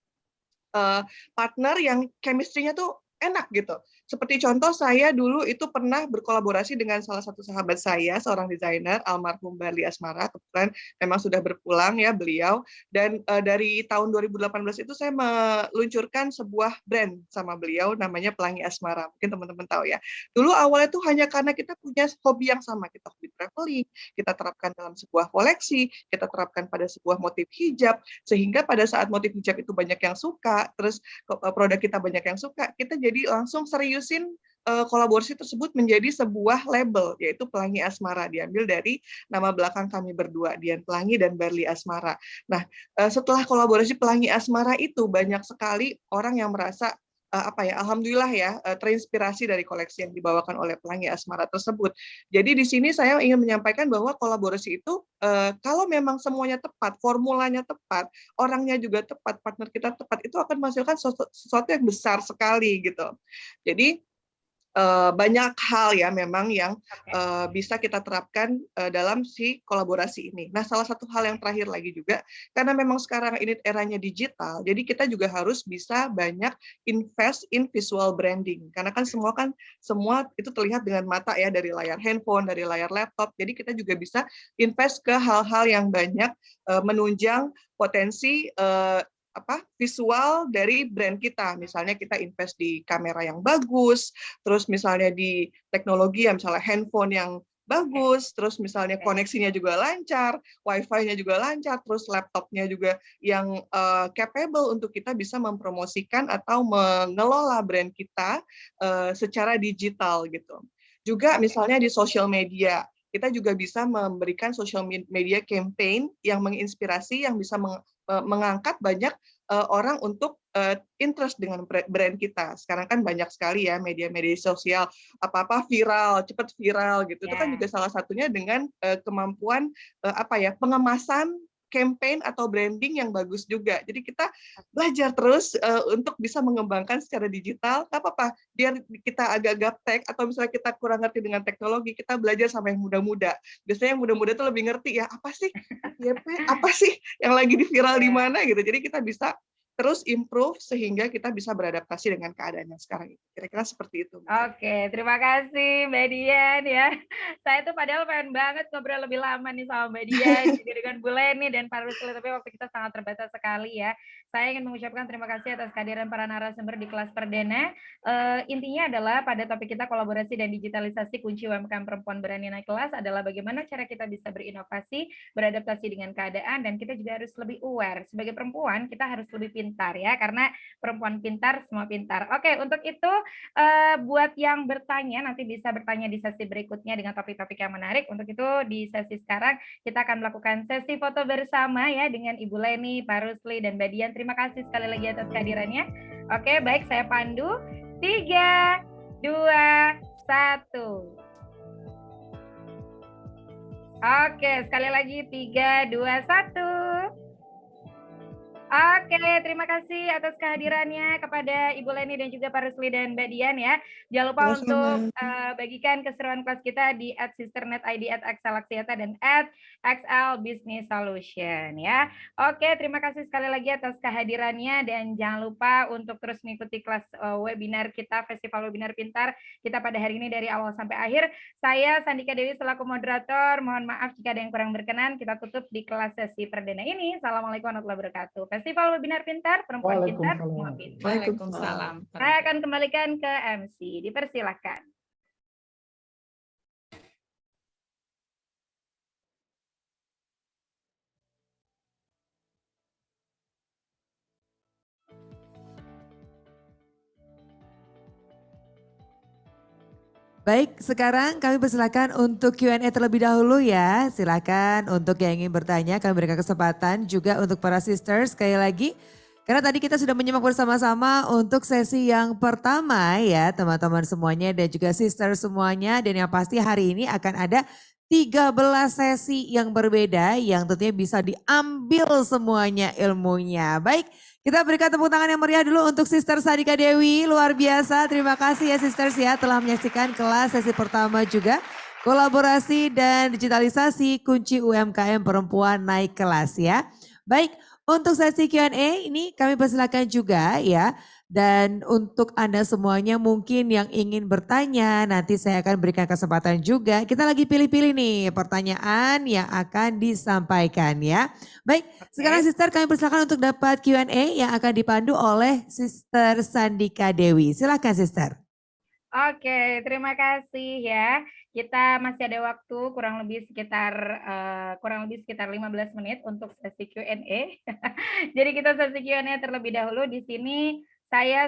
[SPEAKER 11] partner yang chemistry-nya tuh enak gitu. Seperti contoh saya dulu itu pernah berkolaborasi dengan salah satu sahabat saya, seorang desainer, almarhum Barli Asmara. Kebetulan memang sudah berpulang ya beliau. Dan dari tahun 2018 itu saya meluncurkan sebuah brand sama beliau namanya Pelangi Asmara. Mungkin teman-teman tahu ya. Dulu awalnya itu hanya karena kita punya hobi yang sama. Kita hobi traveling, kita terapkan dalam sebuah koleksi, kita terapkan pada sebuah motif hijab, sehingga pada saat motif hijab itu banyak yang suka, terus produk kita banyak yang suka, kita jadi langsung seriusin kolaborasi tersebut menjadi sebuah label, yaitu Pelangi Asmara, diambil dari nama belakang kami berdua, Dian Pelangi dan Barli Asmara. Nah, setelah kolaborasi Pelangi Asmara itu banyak sekali orang yang merasa alhamdulillah ya, terinspirasi dari koleksi yang dibawakan oleh Pelangi Asmara tersebut. Jadi di sini saya ingin menyampaikan bahwa kolaborasi itu kalau memang semuanya tepat, formulanya tepat, orangnya juga tepat, partner kita tepat, itu akan menghasilkan sesuatu yang besar sekali gitu. Jadi banyak hal ya memang yang bisa kita terapkan dalam si kolaborasi ini. Nah, salah satu hal yang terakhir lagi juga, karena memang sekarang ini eranya digital, jadi kita juga harus bisa banyak invest in visual branding. Karena kan semua itu terlihat dengan mata ya, dari layar handphone, dari layar laptop. Jadi kita juga bisa invest ke hal-hal yang banyak menunjang potensi visual dari brand kita. Misalnya kita invest di kamera yang bagus, terus misalnya di teknologi yang misalnya handphone yang bagus, terus misalnya koneksinya juga lancar, wifi-nya juga lancar, terus laptopnya juga yang capable untuk kita bisa mempromosikan atau mengelola brand kita secara digital gitu. Juga misalnya di social media, kita juga bisa memberikan social media campaign yang menginspirasi, yang bisa mengangkat banyak orang untuk interest dengan brand kita. Sekarang kan banyak sekali ya media-media sosial, apa-apa viral, cepat viral gitu. Itu kan juga salah satunya dengan kemampuan pengemasan campaign atau branding yang bagus juga. Jadi kita belajar terus untuk bisa mengembangkan secara digital. Nggak apa-apa, biar kita agak gaptek atau misalnya kita kurang ngerti dengan teknologi, kita belajar sama yang muda-muda. Biasanya yang muda-muda tuh lebih ngerti ya, apa sih FYP, apa sih yang lagi di viral di mana gitu. Jadi kita bisa terus improve sehingga kita bisa beradaptasi dengan keadaan yang sekarang ini. Kira-kira seperti itu.
[SPEAKER 7] Oke, terima kasih Mbak Dian ya. Saya tuh padahal pengen banget ngobrol lebih lama nih sama Mbak Dian, juga dengan Bu Leni dan Pak Rusli, tapi waktu kita sangat terbatas sekali ya. Saya ingin mengucapkan terima kasih atas kehadiran para narasumber di kelas perdana. Intinya adalah pada topik kita kolaborasi dan digitalisasi kunci UMKM perempuan berani naik kelas adalah bagaimana cara kita bisa berinovasi, beradaptasi dengan keadaan, dan kita juga harus lebih aware. Sebagai perempuan, kita harus lebih pintar ya, karena perempuan pintar, semua pintar. Oke, untuk itu buat yang bertanya, nanti bisa bertanya di sesi berikutnya dengan topik-topik yang menarik. Untuk itu di sesi sekarang, kita akan melakukan sesi foto bersama ya, dengan Ibu Leni, Pak Rusli, dan Mbak Dian. Terima kasih sekali lagi atas kehadirannya. Oke, baik, saya pandu. 3, 2, 1. Oke, sekali lagi 3, 2, 1. Oke, terima kasih atas kehadirannya kepada Ibu Leni dan juga Pak Rusli dan Mbak Dian ya. Jangan lupa untuk bagikan keseruan kelas kita di @sisternet.id, @XLaksiata, dan @XL Business Solution ya. Oke, terima kasih sekali lagi atas kehadirannya, dan jangan lupa untuk terus mengikuti kelas webinar kita, Festival Webinar Pintar kita pada hari ini dari awal sampai akhir. Saya Sandika Dewi selaku moderator, mohon maaf jika ada yang kurang berkenan. Kita tutup di kelas sesi perdana ini. Assalamualaikum warahmatullahi wabarakatuh. Festival Webinar Pintar, perempuan pintar, semua pintar.
[SPEAKER 8] Waalaikumsalam.
[SPEAKER 7] Saya akan kembalikan ke MC. Dipersilakan.
[SPEAKER 2] Baik, sekarang kami persilakan untuk Q&A terlebih dahulu ya. Silakan untuk yang ingin bertanya, kami berikan kesempatan juga untuk para sisters sekali lagi. Karena tadi kita sudah menyimak bersama-sama untuk sesi yang pertama ya teman-teman semuanya dan juga sister semuanya. Dan yang pasti hari ini akan ada 13 sesi yang berbeda yang tentunya bisa diambil semuanya ilmunya. Baik, kita berikan tepuk tangan yang meriah dulu untuk Sister Sandika Dewi. Luar biasa, terima kasih ya sisters ya telah menyaksikan kelas sesi pertama juga. Kolaborasi dan digitalisasi kunci UMKM perempuan naik kelas ya. Baik. Untuk sesi Q&A ini kami persilakan juga ya. Dan untuk Anda semuanya mungkin yang ingin bertanya nanti saya akan berikan kesempatan juga. Kita lagi pilih-pilih nih pertanyaan yang akan disampaikan ya. Baik, sekarang Sister kami persilakan untuk dapat Q&A yang akan dipandu oleh Sister Sandika Dewi. Silakan Sister.
[SPEAKER 7] Oke, terima kasih ya. Kita masih ada waktu kurang lebih sekitar 15 menit untuk sesi Q&A. Jadi kita sesi Q&A terlebih dahulu. Di sini saya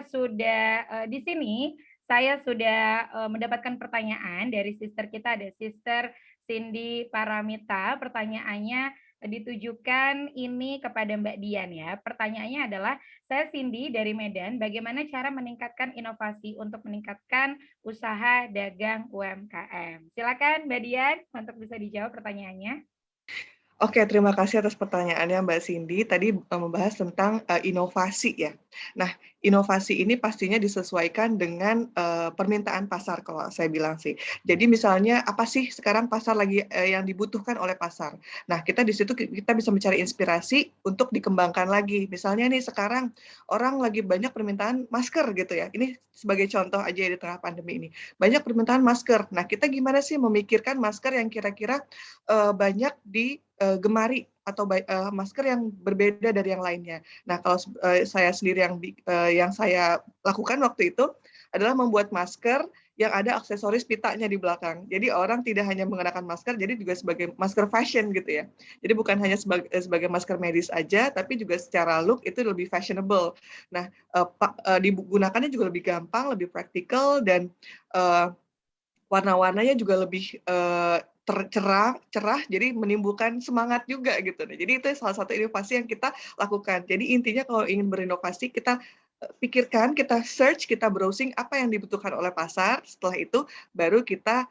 [SPEAKER 7] sudah mendapatkan pertanyaan dari sister kita, ada Sister Cindy Paramita. Pertanyaannya ditujukan ini kepada Mbak Dian ya. Pertanyaannya adalah, saya Cindy dari Medan, bagaimana cara meningkatkan inovasi untuk meningkatkan usaha dagang UMKM? Silakan Mbak Dian untuk bisa dijawab pertanyaannya.
[SPEAKER 11] Oke, terima kasih atas pertanyaannya Mbak Cindy. Tadi membahas tentang inovasi ya. Nah, inovasi ini pastinya disesuaikan dengan permintaan pasar kalau saya bilang sih. Jadi misalnya apa sih sekarang pasar lagi yang dibutuhkan oleh pasar. Nah, kita di situ kita bisa mencari inspirasi untuk dikembangkan lagi. Misalnya nih sekarang orang lagi banyak permintaan masker gitu ya. Ini sebagai contoh aja di tengah pandemi ini. Banyak permintaan masker. Nah, kita gimana sih memikirkan masker yang kira-kira banyak digemari atau masker yang berbeda dari yang lainnya. Nah, kalau saya sendiri yang saya lakukan waktu itu adalah membuat masker yang ada aksesoris pitanya di belakang. Jadi orang tidak hanya mengenakan masker, jadi juga sebagai masker fashion gitu ya. Jadi bukan hanya sebagai masker medis aja, tapi juga secara look itu lebih fashionable. Nah, digunakannya juga lebih gampang, lebih praktikal, dan warna-warnanya juga lebih cerah, jadi menimbulkan semangat juga gitu. Jadi itu salah satu inovasi yang kita lakukan. Jadi intinya kalau ingin berinovasi, kita pikirkan, kita search, kita browsing apa yang dibutuhkan oleh pasar. Setelah itu baru kita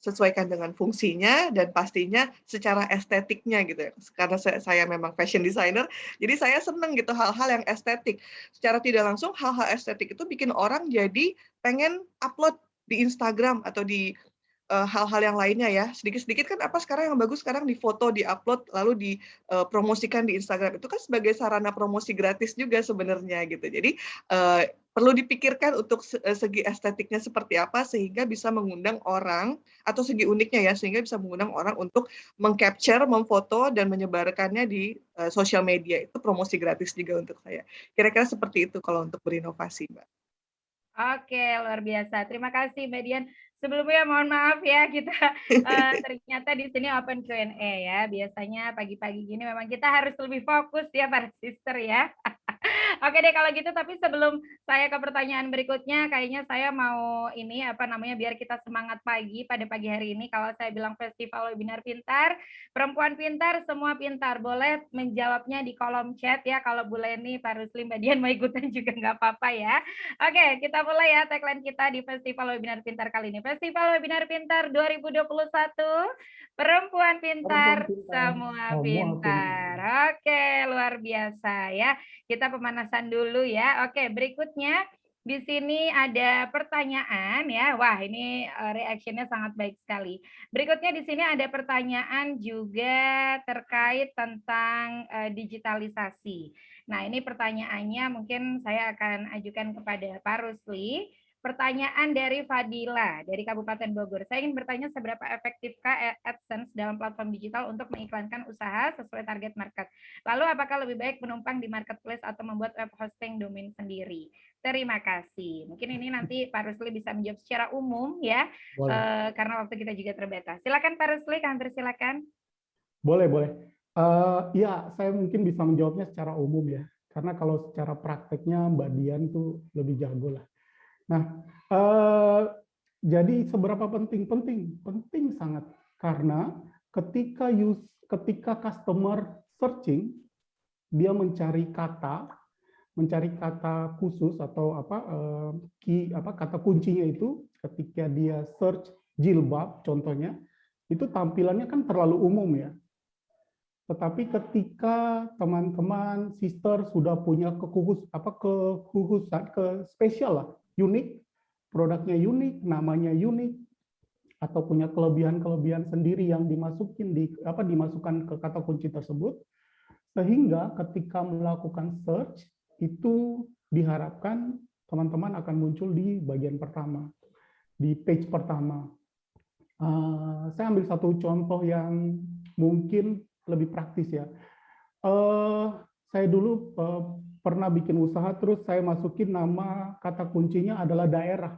[SPEAKER 11] sesuaikan dengan fungsinya dan pastinya secara estetiknya gitu ya. Karena saya memang fashion designer, jadi saya seneng gitu hal-hal yang estetik. Secara tidak langsung hal-hal estetik itu bikin orang jadi pengen upload di Instagram atau di hal-hal yang lainnya ya. Sedikit-sedikit kan apa sekarang yang bagus sekarang difoto, diupload, lalu dipromosikan di Instagram. Itu kan sebagai sarana promosi gratis juga sebenarnya gitu. Jadi perlu dipikirkan untuk segi estetiknya seperti apa sehingga bisa mengundang orang atau segi uniknya ya sehingga bisa mengundang orang untuk mengcapture, memfoto dan menyebarkannya di sosial media. Itu promosi gratis juga untuk saya. Kira-kira seperti itu kalau untuk berinovasi, Mbak.
[SPEAKER 7] Oke, luar biasa. Terima kasih Mbak Dian. Sebelumnya mohon maaf ya kita ternyata di sini open Q&A ya. Biasanya pagi-pagi gini memang kita harus lebih fokus ya para sister ya. Oke deh kalau gitu, tapi sebelum saya ke pertanyaan berikutnya, kayaknya saya mau ini biar kita semangat pagi pada pagi hari ini. Kalau saya bilang festival webinar pintar, perempuan pintar, semua pintar. Boleh menjawabnya di kolom chat ya. Kalau Bu Leni, Pak Rusli, Mbak Dian mau ikutan juga nggak apa-apa ya. Oke, kita mulai ya tagline kita di festival webinar pintar kali ini. Festival webinar pintar 2021, perempuan pintar, semua pintar. Oke, luar biasa ya. Kita pemanasan dulu ya. Oke, berikutnya di sini ada pertanyaan ya. Wah, ini reaksinya sangat baik sekali. Berikutnya di sini ada pertanyaan juga terkait tentang digitalisasi. Nah, ini pertanyaannya mungkin saya akan ajukan kepada Pak Rusli. Pertanyaan dari Fadila dari Kabupaten Bogor. Saya ingin bertanya seberapa efektifkah AdSense dalam platform digital untuk mengiklankan usaha sesuai target market. Lalu apakah lebih baik menumpang di marketplace atau membuat web hosting domain sendiri? Terima kasih. Mungkin ini nanti Pak Rusli bisa menjawab secara umum ya, karena waktu kita juga terbatas. Silakan Pak Rusli, kami persilakan.
[SPEAKER 10] Boleh. Ya, saya mungkin bisa menjawabnya secara umum ya, karena kalau secara prakteknya Mbak Dian tuh lebih jago lah. Nah, jadi seberapa penting sangat karena ketika customer searching dia mencari kata khusus atau kata kuncinya itu ketika dia search jilbab contohnya itu tampilannya kan terlalu umum ya. Tetapi ketika teman-teman sister sudah punya kekhususan spesial lah, unik, produknya unik, namanya unik, atau punya kelebihan-kelebihan sendiri yang dimasukkan ke kata kunci tersebut, sehingga ketika melakukan search itu diharapkan teman-teman akan muncul di bagian pertama, di page pertama. Saya ambil satu contoh yang mungkin lebih praktis ya. Saya dulu pernah bikin usaha, terus saya masukin nama kata kuncinya adalah daerah.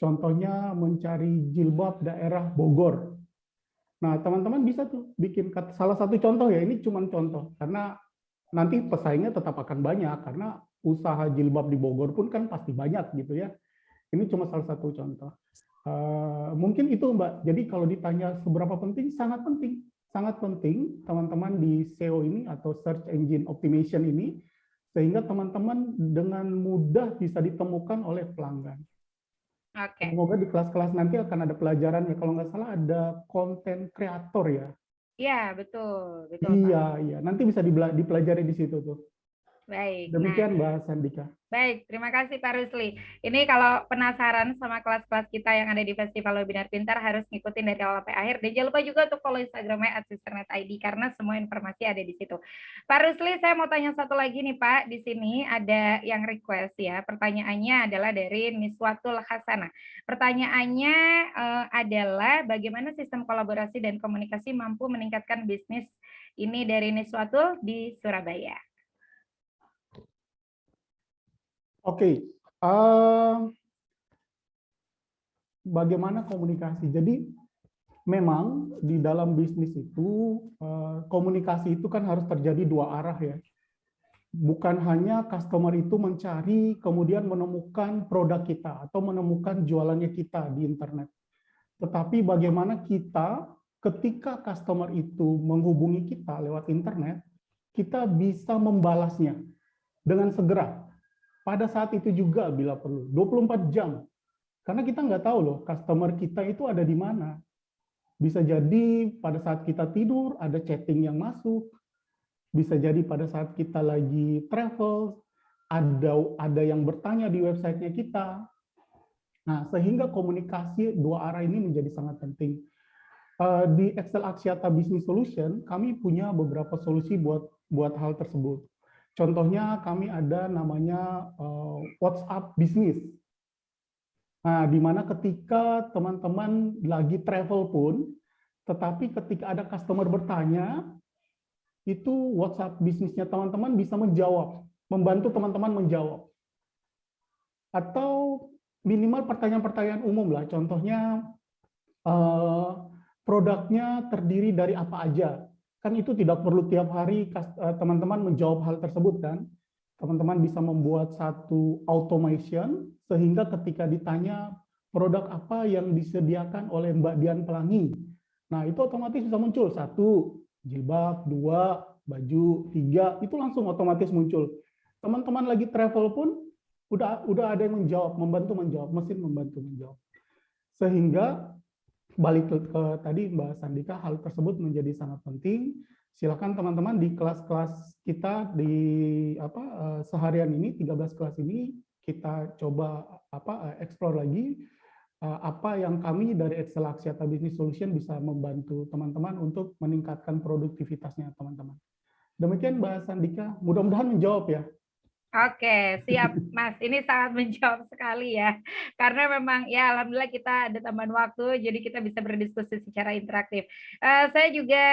[SPEAKER 10] Contohnya mencari jilbab daerah Bogor. Nah, teman-teman bisa tuh bikin salah satu contoh ya, ini cuma contoh. Karena nanti pesaingnya tetap akan banyak, karena usaha jilbab di Bogor pun kan pasti banyak gitu ya. Ini cuma salah satu contoh. Mungkin itu Mbak, jadi kalau ditanya seberapa penting, sangat penting. Sangat penting teman-teman di SEO ini atau Search Engine Optimization ini, sehingga teman-teman dengan mudah bisa ditemukan oleh pelanggan.
[SPEAKER 7] Oke.
[SPEAKER 10] Semoga di kelas-kelas nanti akan ada pelajaran ya, kalau nggak salah ada konten kreator ya.
[SPEAKER 7] Iya, betul.
[SPEAKER 10] Iya. Nanti bisa dipelajari di situ tuh.
[SPEAKER 7] Baik.
[SPEAKER 10] Demikian Mbak Sandika.
[SPEAKER 7] Baik, terima kasih Pak Rusli. Ini kalau penasaran sama kelas-kelas kita yang ada di Festival Webinar Pintar harus ngikutin dari awal sampai akhir. Dan jangan lupa juga untuk follow Instagramnya @sisternet.id karena semua informasi ada di situ. Pak Rusli, saya mau tanya satu lagi nih Pak. Di sini ada yang request ya. Pertanyaannya adalah dari Miswatul Hasanah. Pertanyaannya adalah bagaimana sistem kolaborasi dan komunikasi mampu meningkatkan bisnis ini dari Miswatul di Surabaya.
[SPEAKER 10] Oke, bagaimana komunikasi? Jadi memang di dalam bisnis itu komunikasi itu kan harus terjadi dua arah ya. Bukan hanya customer itu mencari kemudian menemukan produk kita atau menemukan jualannya kita di internet. Tetapi bagaimana kita ketika customer itu menghubungi kita lewat internet, kita bisa membalasnya dengan segera. Pada saat itu juga bila perlu, 24 jam. Karena kita nggak tahu loh, customer kita itu ada di mana. Bisa jadi pada saat kita tidur, ada chatting yang masuk. Bisa jadi pada saat kita lagi travel, ada yang bertanya di websitenya kita. Nah, sehingga komunikasi dua arah ini menjadi sangat penting. Di Excel Axiata Business Solution, kami punya beberapa solusi buat hal tersebut. Contohnya kami ada namanya WhatsApp Business. Nah, di mana ketika teman-teman lagi travel pun, tetapi ketika ada customer bertanya, itu WhatsApp bisnisnya teman-teman bisa menjawab, membantu teman-teman menjawab. Atau minimal pertanyaan-pertanyaan umum lah, contohnya produknya terdiri dari apa aja. Kan itu tidak perlu tiap hari teman-teman menjawab hal tersebut kan. Teman-teman bisa membuat satu automation sehingga ketika ditanya produk apa yang disediakan oleh Mbak Dian Pelangi. Nah, itu otomatis bisa muncul 1 jilbab, 2 baju, 3 itu langsung otomatis muncul. Teman-teman lagi travel pun udah ada yang menjawab, mesin membantu menjawab. Sehingga balik ke tadi Mbak Sandika, hal tersebut menjadi sangat penting. Silakan teman-teman di kelas-kelas kita di seharian ini 13 kelas ini kita coba explore lagi apa yang kami dari Excel Axiata Business Solution bisa membantu teman-teman untuk meningkatkan produktivitasnya teman-teman. Demikian Mbak Sandika, mudah-mudahan menjawab ya.
[SPEAKER 7] Oke, siap Mas. Ini sangat menjawab sekali ya. Karena memang ya alhamdulillah kita ada tambahan waktu, jadi kita bisa berdiskusi secara interaktif. Saya juga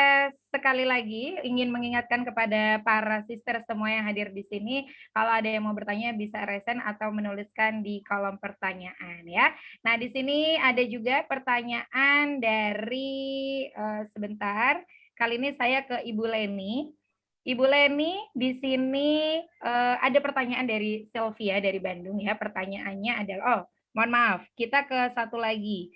[SPEAKER 7] sekali lagi ingin mengingatkan kepada para sister semua yang hadir di sini, kalau ada yang mau bertanya bisa resen atau menuliskan di kolom pertanyaan ya. Nah, di sini ada juga pertanyaan dari sebentar. Kali ini saya ke Ibu Leni. Ibu Leni, di sini ada pertanyaan dari Sylvia dari Bandung ya. Pertanyaannya adalah, mohon maaf, kita ke satu lagi.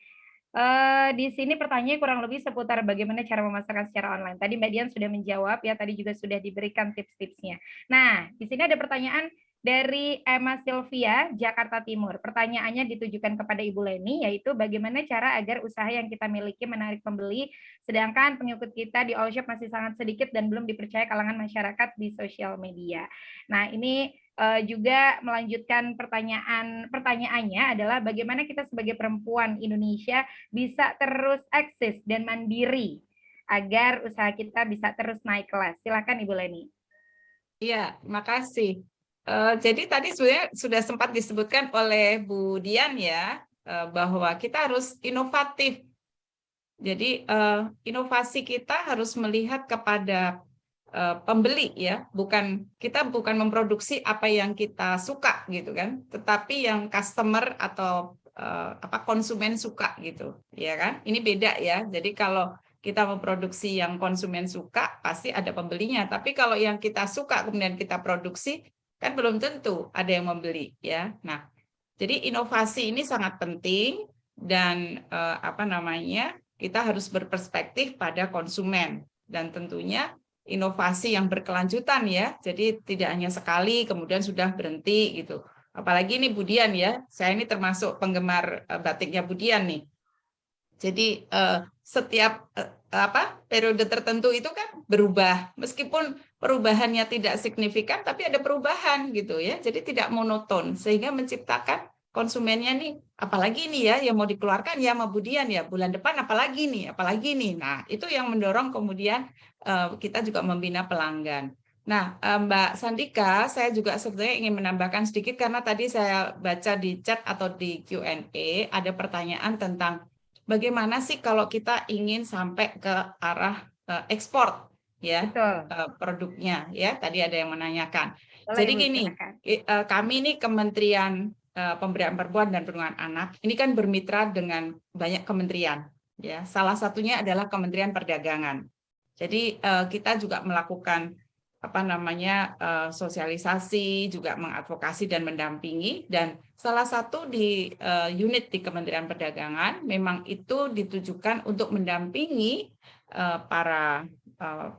[SPEAKER 7] Di sini pertanyaannya kurang lebih seputar bagaimana cara memasarkan secara online. Tadi Mbak Dian sudah menjawab ya, tadi juga sudah diberikan tips-tipsnya. Nah, di sini ada pertanyaan dari Emma Sylvia, Jakarta Timur. Pertanyaannya ditujukan kepada Ibu Leni, yaitu bagaimana cara agar usaha yang kita miliki menarik pembeli, sedangkan pengikut kita di All Shop masih sangat sedikit dan belum dipercaya kalangan masyarakat di sosial media. Nah, ini juga melanjutkan pertanyaannya adalah bagaimana kita sebagai perempuan Indonesia bisa terus eksis dan mandiri agar usaha kita bisa terus naik kelas. Silakan Ibu Leni.
[SPEAKER 8] Iya, makasih. Jadi tadi sebenarnya sudah sempat disebutkan oleh Bu Dian ya, bahwa kita harus inovatif. Jadi inovasi kita harus melihat kepada pembeli ya, kita bukan memproduksi apa yang kita suka gitu kan, tetapi yang customer atau konsumen suka gitu, ya kan? Ini beda ya. Jadi kalau kita memproduksi yang konsumen suka pasti ada pembelinya, tapi kalau yang kita suka kemudian kita produksi kan belum tentu ada yang membeli ya. Nah, jadi inovasi ini sangat penting dan kita harus berperspektif pada konsumen dan tentunya inovasi yang berkelanjutan ya. Jadi tidak hanya sekali kemudian sudah berhenti gitu. Apalagi ini Bu Dian ya. Saya ini termasuk penggemar batiknya Bu Dian nih. Jadi setiap periode tertentu itu kan berubah. Meskipun perubahannya tidak signifikan tapi ada perubahan gitu ya. Jadi tidak monoton sehingga menciptakan konsumennya nih, apalagi nih ya yang mau dikeluarkan ya sama Bu Dian ya, bulan depan apalagi nih. Nah, itu yang mendorong kemudian kita juga membina pelanggan. Nah, Mbak Sandika, saya juga sebenarnya ingin menambahkan sedikit karena tadi saya baca di chat atau di Q&A ada pertanyaan tentang bagaimana sih kalau kita ingin sampai ke arah ekspor ya produknya ya. Tadi ada yang menanyakan. Jadi gini, kami ini Kementerian Pemberdayaan Perempuan dan Perlindungan Anak ini kan bermitra dengan banyak kementerian ya. Salah satunya adalah Kementerian Perdagangan. Jadi kita juga melakukan sosialisasi, juga mengadvokasi dan mendampingi, dan salah satu di unit di Kementerian Perdagangan memang itu ditujukan untuk mendampingi para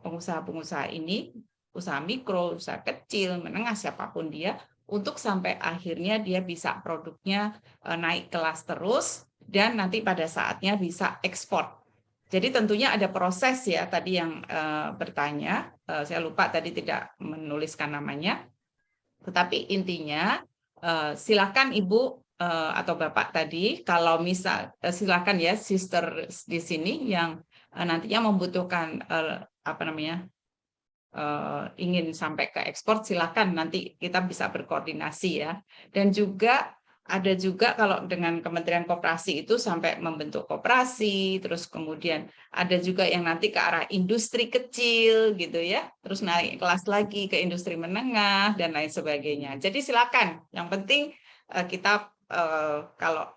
[SPEAKER 8] pengusaha-pengusaha ini, usaha mikro, usaha kecil, menengah, siapapun dia, untuk sampai akhirnya dia bisa produknya naik kelas terus dan nanti pada saatnya bisa ekspor. Jadi tentunya ada proses ya, tadi yang bertanya, saya lupa tadi tidak menuliskan namanya, tetapi intinya silakan Ibu atau Bapak tadi, kalau misal silakan ya sister di sini yang nantinya membutuhkan ingin sampai ke ekspor, silakan nanti kita bisa berkoordinasi ya. Dan juga ada juga kalau dengan Kementerian Koperasi itu sampai membentuk koperasi, terus kemudian ada juga yang nanti ke arah industri kecil gitu ya, terus naik kelas lagi ke industri menengah dan lain sebagainya. Jadi silakan. Yang penting kita kalau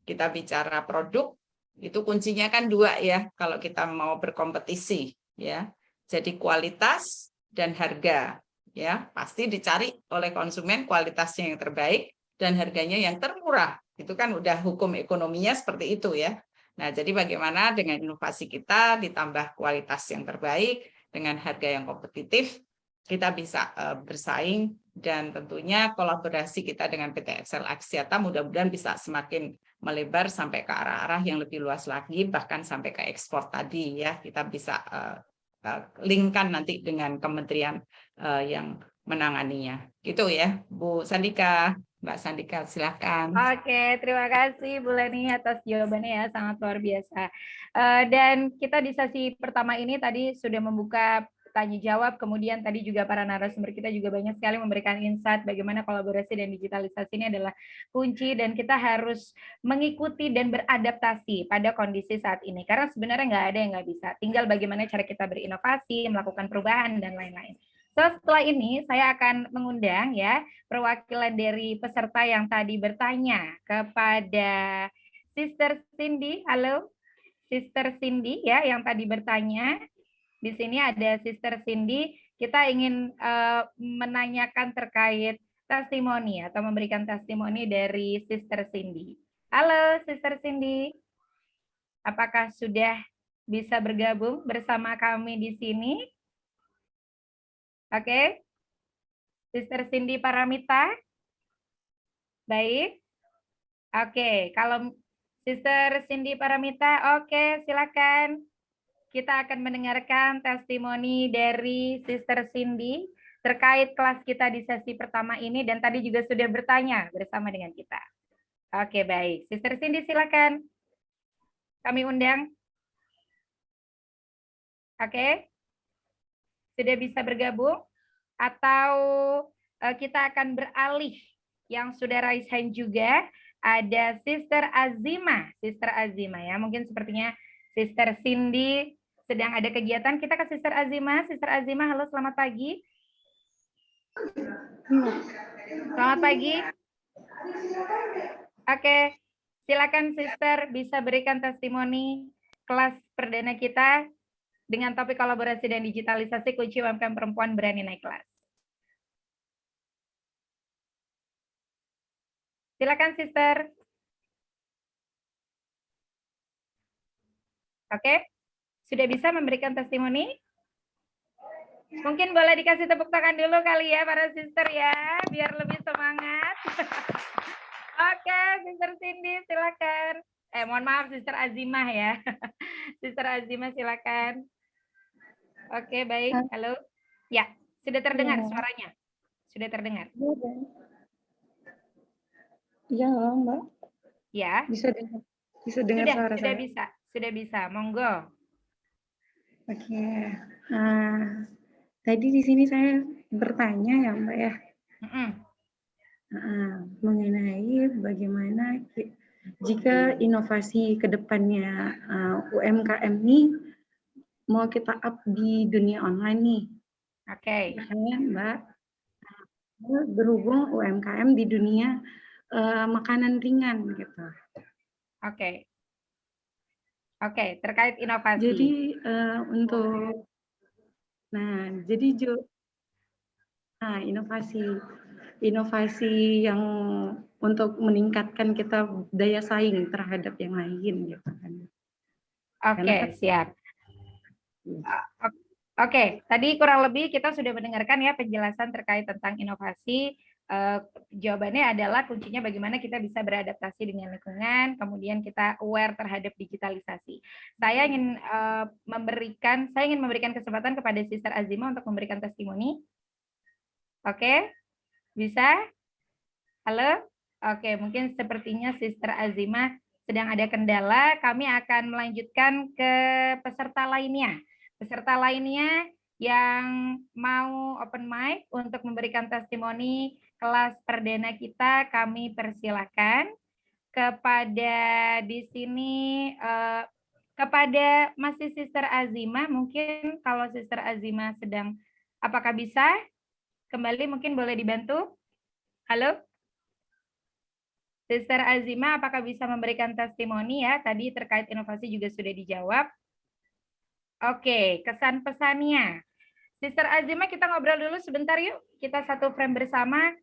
[SPEAKER 8] kita bicara produk itu kuncinya kan 2 ya kalau kita mau berkompetisi ya. Jadi kualitas dan harga ya, pasti dicari oleh konsumen kualitasnya yang terbaik dan harganya yang termurah. Itu kan udah hukum ekonominya seperti itu ya. Nah, jadi bagaimana dengan inovasi kita ditambah kualitas yang terbaik dengan harga yang kompetitif, kita bisa bersaing dan tentunya kolaborasi kita dengan PT XL Axiata mudah-mudahan bisa semakin melebar sampai ke arah-arah yang lebih luas lagi, bahkan sampai ke ekspor tadi ya. Kita bisa linkkan nanti dengan kementerian yang menanganinya. Gitu ya, Bu Sandika. Mbak Sandika, silakan.
[SPEAKER 7] Oke, terima kasih Bu Leni atas jawabannya ya, sangat luar biasa. Dan kita di sesi pertama ini tadi sudah membuka tanya jawab, kemudian tadi juga para narasumber kita juga banyak sekali memberikan insight bagaimana kolaborasi dan digitalisasi ini adalah kunci dan kita harus mengikuti dan beradaptasi pada kondisi saat ini. Karena sebenarnya nggak ada yang nggak bisa, tinggal bagaimana cara kita berinovasi, melakukan perubahan, dan lain-lain. So, setelah ini saya akan mengundang ya perwakilan dari peserta yang tadi bertanya kepada Sister Cindy. Halo, Sister Cindy ya yang tadi bertanya. Di sini ada Sister Cindy. Kita ingin menanyakan terkait testimoni atau memberikan testimoni dari Sister Cindy. Halo, Sister Cindy. Apakah sudah bisa bergabung bersama kami di sini? Oke. Sister Cindy Paramita. Baik. Oke, kalau Sister Cindy Paramita, oke, silakan. Kita akan mendengarkan testimoni dari Sister Cindy terkait kelas kita di sesi pertama ini dan tadi juga sudah bertanya bersama dengan kita. Oke, baik. Sister Cindy, silakan. Kami undang. Oke. Sudah bisa bergabung? Atau kita akan beralih yang sudah raise hand juga. Ada Sister Azima. Sister Azima ya. Mungkin sepertinya Sister Cindy sedang ada kegiatan. Kita ke Sister Azima. Sister Azima, halo, selamat pagi. Selamat pagi. Oke, silakan Sister bisa berikan testimoni kelas perdana kita dengan topik kolaborasi dan digitalisasi kunci UMKM perempuan berani naik kelas. Silakan Sister. Oke, sudah bisa memberikan testimoni? Mungkin boleh dikasih tepuk tangan dulu kali ya para Sister ya, biar lebih semangat. Oke, Sister Cindy silakan. Mohon maaf Sister Azimah ya. Sister Azimah silakan. Oke, baik. Halo. Ya, sudah terdengar suaranya. Sudah terdengar.
[SPEAKER 12] Iya, halo Mbak.
[SPEAKER 7] Ya.
[SPEAKER 12] Bisa dengar suara
[SPEAKER 7] sudah
[SPEAKER 12] saya?
[SPEAKER 7] Sudah bisa. Monggo.
[SPEAKER 12] Oke. Tadi di sini saya bertanya ya Mbak ya. Mengenai bagaimana jika inovasi ke depannya UMKM ini mau kita up di dunia online nih.
[SPEAKER 7] Oke.
[SPEAKER 12] Makanya Mbak, berhubung UMKM di dunia makanan ringan gitu.
[SPEAKER 7] Oke. Oke, terkait inovasi.
[SPEAKER 12] Jadi inovasi yang untuk meningkatkan kita daya saing terhadap yang lain gitu kan.
[SPEAKER 7] Oke, siap. Oke, tadi kurang lebih kita sudah mendengarkan ya penjelasan terkait tentang inovasi. Jawabannya adalah kuncinya bagaimana kita bisa beradaptasi dengan lingkungan, kemudian kita aware terhadap digitalisasi. Saya ingin memberikan kesempatan kepada Sister Azima untuk memberikan testimoni. Oke, bisa? Halo, Oke, mungkin sepertinya Sister Azima sedang ada kendala. Kami akan melanjutkan ke peserta lainnya. Peserta lainnya yang mau open mic untuk memberikan testimoni kelas perdana kita, kami persilakan. Kepada di sini kepada masih Sister Azima, mungkin kalau Sister Azima sedang, apakah bisa kembali, mungkin boleh dibantu? Halo? Sister Azima, apakah bisa memberikan testimoni ya? Tadi terkait inovasi juga sudah dijawab. Oke, kesan pesannya. Sister Azima, kita ngobrol dulu sebentar yuk. Kita satu frame bersama.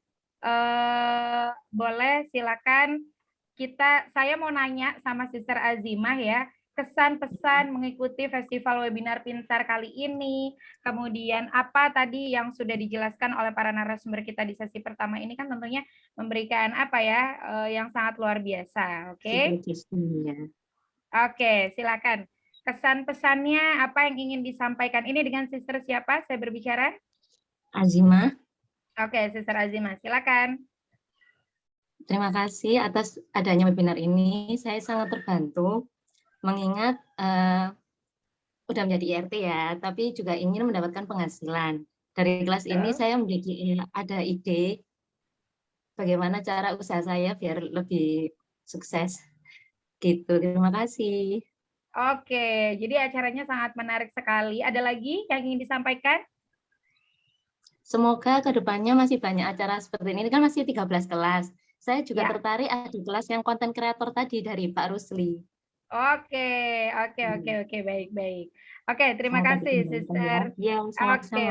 [SPEAKER 7] Boleh, silakan. Saya mau nanya sama Sister Azimah ya, kesan pesan mengikuti festival webinar pintar kali ini, kemudian apa tadi yang sudah dijelaskan oleh para narasumber kita di sesi pertama ini kan tentunya memberikan apa ya, yang sangat luar biasa, oke? Oke, silakan. Kesan pesannya apa yang ingin disampaikan? Ini dengan Sister siapa saya berbicara?
[SPEAKER 13] Azimah.
[SPEAKER 7] Oke, Sister Azimah, silakan.
[SPEAKER 13] Terima kasih atas adanya webinar ini. Saya sangat terbantu mengingat udah menjadi IRT ya, tapi juga ingin mendapatkan penghasilan. Dari kelas ini saya menjadi ada ide bagaimana cara usaha saya biar lebih sukses. Gitu. Terima kasih.
[SPEAKER 7] Oke, jadi acaranya sangat menarik sekali. Ada lagi yang ingin disampaikan?
[SPEAKER 13] Semoga kedepannya masih banyak acara seperti ini. Ini kan masih 13 kelas. Saya juga tertarik ada kelas yang konten kreator tadi dari Pak Rusli.
[SPEAKER 7] Oke, baik. Oke, terima kasih, Sister.
[SPEAKER 13] Ya,
[SPEAKER 7] Oke,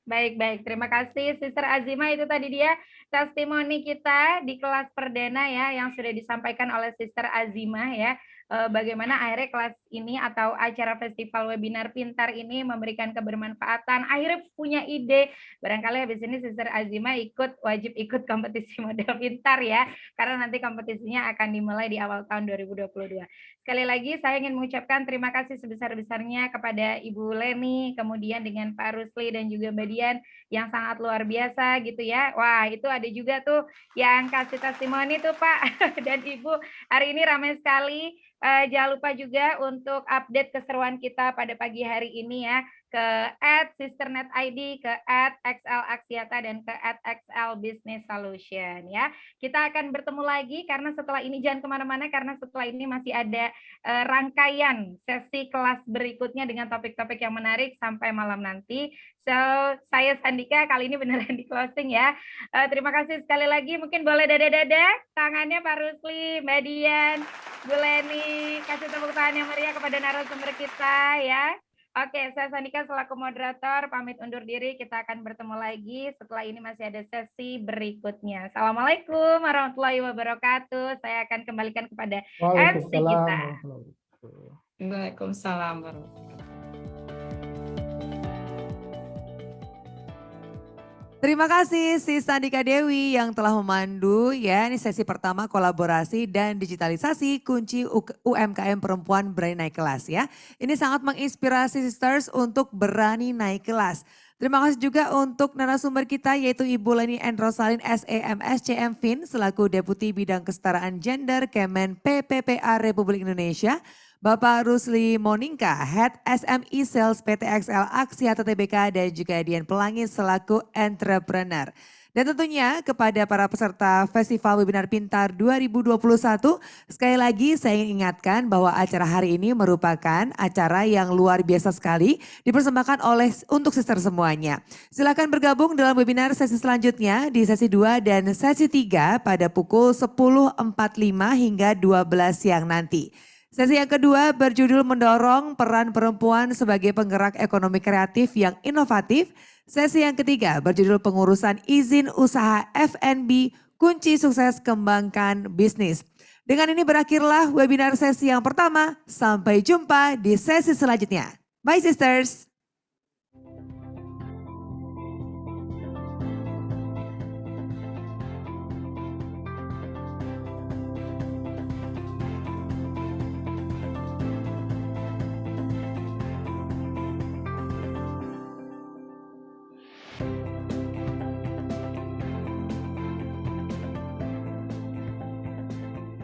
[SPEAKER 7] baik. Terima kasih, Sister Azima. Itu tadi dia testimoni kita di kelas perdana ya, yang sudah disampaikan oleh Sister Azima ya. Bagaimana akhirnya kelas ini atau acara festival webinar pintar ini memberikan kebermanfaatan, akhirnya punya ide, barangkali habis ini Sister Azima wajib ikut kompetisi model pintar ya, karena nanti kompetisinya akan dimulai di awal tahun 2022. Sekali lagi saya ingin mengucapkan terima kasih sebesar-besarnya kepada Ibu Leni, kemudian dengan Pak Rusli dan juga Mbak Dian yang sangat luar biasa gitu ya. Wah, itu ada juga tuh yang kasih testimoni tuh Pak dan Ibu. Hari ini ramai sekali. Jangan lupa juga untuk update keseruan kita pada pagi hari ini ya, ke @sisternetid, ke @XLAksiata, dan ke @XLBusinessSolution ya. Kita akan bertemu lagi karena setelah ini jangan kemana-mana, karena setelah ini masih ada rangkaian sesi kelas berikutnya dengan topik-topik yang menarik sampai malam nanti. So, saya Sandika kali ini beneran di closing ya. Terima kasih sekali lagi. Mungkin boleh dada-dada tangannya Pak Rusli, Mbak Dian, Bu Leni, kasih tepuk tangan yang meriah kepada narasumber kita ya. Oke, saya Sandika selaku moderator pamit undur diri. Kita akan bertemu lagi setelah ini masih ada sesi berikutnya. Assalamualaikum warahmatullahi wabarakatuh. Saya akan kembalikan kepada MC kita.
[SPEAKER 8] Waalaikumsalam warahmatullahi wabarakatuh.
[SPEAKER 2] Terima kasih si Sandika Dewi yang telah memandu ya ini sesi pertama kolaborasi dan digitalisasi kunci UMKM perempuan berani naik kelas ya. Ini sangat menginspirasi sisters untuk berani naik kelas. Terima kasih juga untuk narasumber kita yaitu Ibu Leni Rosalin SEMSCM Fin selaku Deputi Bidang Kesetaraan Gender Kemen PPPA Republik Indonesia. Bapak Rusli Moningka, Head SME Sales PT XL Aksiata Tbk dan juga Dian Pelangi selaku entrepreneur. Dan tentunya kepada para peserta Festival Webinar Pintar 2021, sekali lagi saya ingin ingatkan bahwa acara hari ini merupakan acara yang luar biasa sekali dipersembahkan untuk sister semuanya. Silakan bergabung dalam webinar sesi selanjutnya di sesi 2 dan sesi 3 pada pukul 10.45 hingga 12 siang nanti. Sesi yang kedua berjudul mendorong peran perempuan sebagai penggerak ekonomi kreatif yang inovatif. Sesi yang ketiga berjudul pengurusan izin usaha F&B, kunci sukses kembangkan bisnis. Dengan ini berakhirlah webinar sesi yang pertama. Sampai jumpa di sesi selanjutnya. Bye sisters.